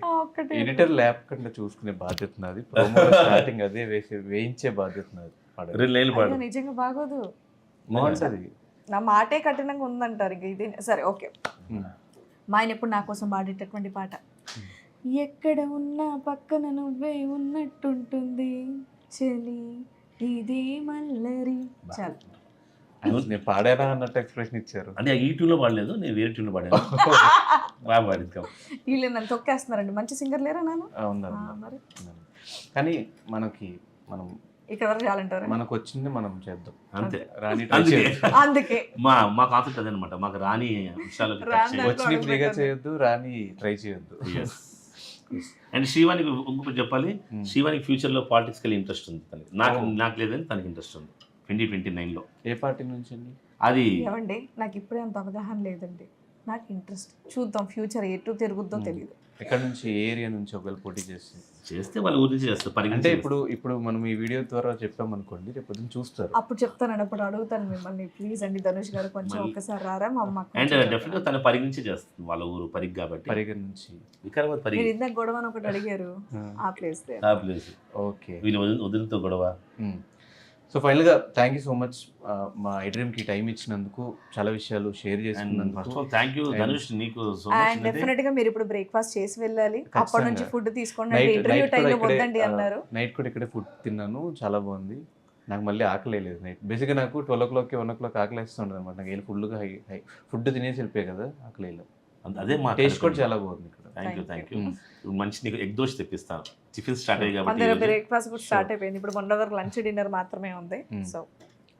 ఎడిటర్ ల్యాప్ కంటే చూసుకునే బాధ్యత నాది. ప్రోమో స్టార్టింగ్ అదే వేయించే బాధ్యత నాది. 2 లైన్లు పాడు. నిజంగా బాగోదు, బాగుంటుంది. నా మాటే కఠినంగా ఉందంటారు. ఇంక ఇది సరే ఓకే. మా ఆయన ఎప్పుడు నా కోసం పాడేటటువంటి పాట, ఎక్కడ ఉన్నా పక్కన నువ్వే ఉన్నట్టుంటుంది చలి ఇదే మల్లరి. చాలు, నేను పాడారా అన్నట్టు ఎక్స్ప్రెషన్ ఇచ్చారు. అంటే ఈ ట్యూన్లో పాడలేదు, నేను వేరే ట్యూన్లో పాడాను. బాగా పాడింది. వీళ్ళు నన్ను తొక్కేస్తున్నారండి. మంచి సింగర్ లేరా నాన్న? మరి కానీ మనం ఇక్కడ వరకు చాలంటారు. మనకు వచ్చింది మనం చేద్దాం అంతే. రాని అందుకే మా కాన్సెప్ట్ అదనమాట. మాకు రాని విషయాలు వచ్చి ఫ్రీగా చేయొద్దు, రాని ట్రై చేయొద్దు. అండ్ శ్రీవాణికి ఇంకొకటి చెప్పాలి, శ్రీవాణికి ఫ్యూచర్లో పాలిటిక్స్కి ఇంట్రెస్ట్ ఉంది. నాకు లేదని తనకి ఇంట్రెస్ట్ ఉంది. 2029లో. ఏ పార్టీ నుంచి అండి? అది ఏమండి నాకు ఇప్పుడే అంత అవగాహన లేదండి, నాకు ఇంట్రెస్ట్. చూద్దాం ఫ్యూచర్ ఎటు తిరుగుద్దో తెలియదు. ఎక్కడ నుంచి, ఏ ఏరియా నుంచి ఒకవేళ పోటీ చేస్తే వాళ్ళ ఊరి చేస్తారు అంటే ఇప్పుడు మనం ఈ వీడియో ద్వారా చెప్పాం అనుకోండి, రేపు పొద్దున్న చూస్తారు. అప్పుడు చెప్తానండి, అప్పుడు అడుగుతాను మిమ్మల్ని, ప్లీజ్ అండి ధనుష్ గారు కొంచెం ఒక్కసారి రారా మా అమ్మ. అండ్ డెఫినెట్గా తన పరిగి నుంచి చేస్తుంది, వాళ్ళ ఊరు పరిగి కాబట్టి. పరిగణ నుంచి వికారాబాద్ పరిగి. మీరు ఇందాక గొడవ అని ఒకటి అడిగారు, ఆ ప్లేస్ ఆ ప్లేస్. ఓకే. వీళ్ళు వదిలితో గొడవ. సో ఫైనల్గా థ్యాంక్ యూ సో మచ్ మా ఐడ్రీమ్కి టైం ఇచ్చినందుకు, చాలా విషయాలు షేర్ చేసుకున్నందుకు. First of all thank you Dhanush, నీకు సో అండ్ డెఫినెట్ గా మీరు ఇప్పుడు బ్రేక్ఫాస్ట్ చేసి వెళ్ళాలి, అప్పటి నుంచి ఫుడ్ తీసుకోండి. ఇంటర్వ్యూ టైంలో వద్దండి అన్నారు. నైట్ కూడా ఇక్కడే ఫుడ్ తిన్నాను, చాలా బాగుంది. నాకు మళ్ళీ ఆకలి లేదు నైట్. బేసిక్గా నాకు 12 o'clock 1 o'clock ఆకలి వేస్తుండదు అనమాట. నాకు వెళ్ళి ఫుల్గా ఫుడ్ తినేసి వెళ్ళిపోయాయి కదా, ఆకలి లేదు. అదే మా టేస్ట్ కూడా చాలా బాగుంది ఇక్కడ. Thank you. మంచి నీకు ఎగ్ దోశ తెప్పిస్తాను, టిఫిన్ స్టార్ట్ అయ్యి కాబట్టి. బ్రేక్ఫాస్ట్ కూడా స్టార్ట్ అయిపోయింది, ఇప్పుడు మొన్న వరకు లంచ్ డిన్నర్ మాత్రమే ఉంది. So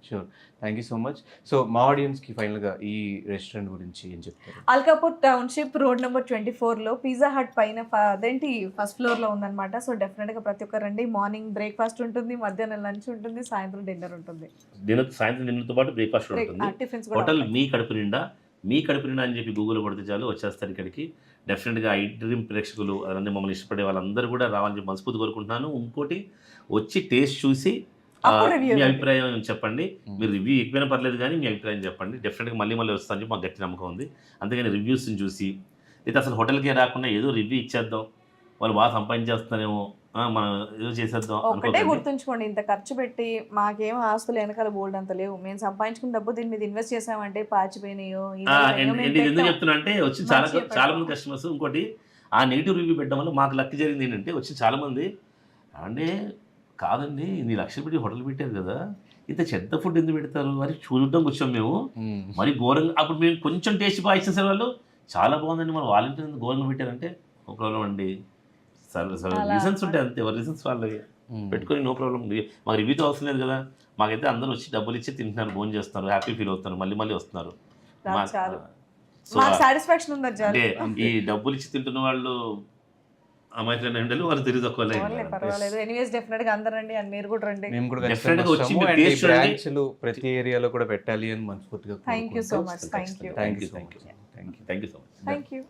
sure, thank you so much. So మా ఆడియన్స్కి ఫైనల్గా ఈ రెస్టారెంట్ గురించి ఏం చెప్తారు? అల్కాపూర్ టౌన్షిప్ రోడ్ నెంబర్ 24లో పిజ్జా హట్ పైన అదేంటి ఫస్ట్ ఫ్లోర్లో ఉందన్నమాట. సో డెఫినెట్గా ప్రతి ఒక్కరు రండి. మార్నింగ్ బ్రేక్ఫాస్ట్ ఉంటుంది, మధ్యాహ్నం లంచ్ ఉంటుంది, సాయంత్రం డిన్నర్ ఉంటుంది. సాయంత్రం డిన్నర్తో పాటు బ్రేక్ఫాస్ట్ ఉంటుంది. టిఫిన్స్ హోటల్ మీ కడుపు నిండా అని చెప్పి గూగుల్ కొడితే చాలు వచ్చేస్తారు ఇక్కడికి. డెఫినెట్గా ఐ డ్రీమ్ ప్రేక్షకులు అలానే మమ్మల్ని ఇష్టపడే వాళ్ళందరూ కూడా రావాలని చెప్పి మనస్ఫూర్తి కోరుకుంటున్నాను. ఇంకోటి వచ్చి టేస్ట్ చూసి మీ అభిప్రాయం చెప్పండి. మీరు రివ్యూ ఎక్కువైనా పర్లేదు కానీ మీ అభిప్రాయం చెప్పండి. డెఫినెట్గా మళ్ళీ వస్తాను చెప్పి మాకు గట్టి నమ్మకం ఉంది. అంతేగాని రివ్యూస్ని చూసి లేదా అసలు హోటల్కే రాకుండా ఏదో రివ్యూ ఇచ్చేద్దాం, వాళ్ళు బాగా సంపాదించేస్తున్నారేమో, మనం ఏదో చేసేద్దాం. ఒకటే గుర్తుంచుకోండి, ఇంత ఖర్చు పెట్టి మాకేం ఆస్తులు వెనకాల బోల్డ్ అంత లేవు. మేము సంపాదించుకున్న డబ్బు దీని మీద ఇన్వెస్ట్ చేసామంటే పాచిపోయినాయో. ఎందుకు చెప్తున్నా అంటే వచ్చి చాలా మంది కస్టమర్స్ ఇంకోటి ఆ నెగిటివ్ రివ్యూ పెట్టడం వల్ల మాకు లక్ జరిగింది ఏంటంటే, వచ్చి చాలామంది అంటే కాదండి నీ లక్షలు పెట్టి హోటల్ పెట్టారు కదా, ఇంత చెత్త ఫుడ్ ఎందుకు పెడతారు అని చూడడం వచ్చాం మేము. మరి ఘోరంగా అప్పుడు మేము కొంచెం టేస్ట్ బాగా ఇచ్చేసే వాళ్ళు చాలా బాగుందండి, మన వాలంటీర్ ఎందుకు ఘోరంగా పెట్టారంటే నో ప్రాబ్లం అండి, రీజన్స్ ఉంటాయి అంతే, ఎవరి రీజన్స్ వాళ్ళవి పెట్టుకొని నో ప్రాబ్లం. మాకు రివ్యూతో అవసరం లేదు కదా, మాకైతే అందరూ వచ్చి డబ్బులు ఇచ్చి తింటున్నారు, భోజనం చేస్తున్నారు, హ్యాపీ ఫీల్ అవుతున్నారు, మళ్ళీ వస్తున్నారు. అంటే ఈ డబ్బులు ఇచ్చి తింటున్న వాళ్ళు అమాయకులైన ఎండలు వాళ్ళు తిరిగి తక్కువ ప్రతి ఏరియాలో కూడా పెట్టాలి అని మనస్ఫూర్తిగా. Thank you so much. Thank you.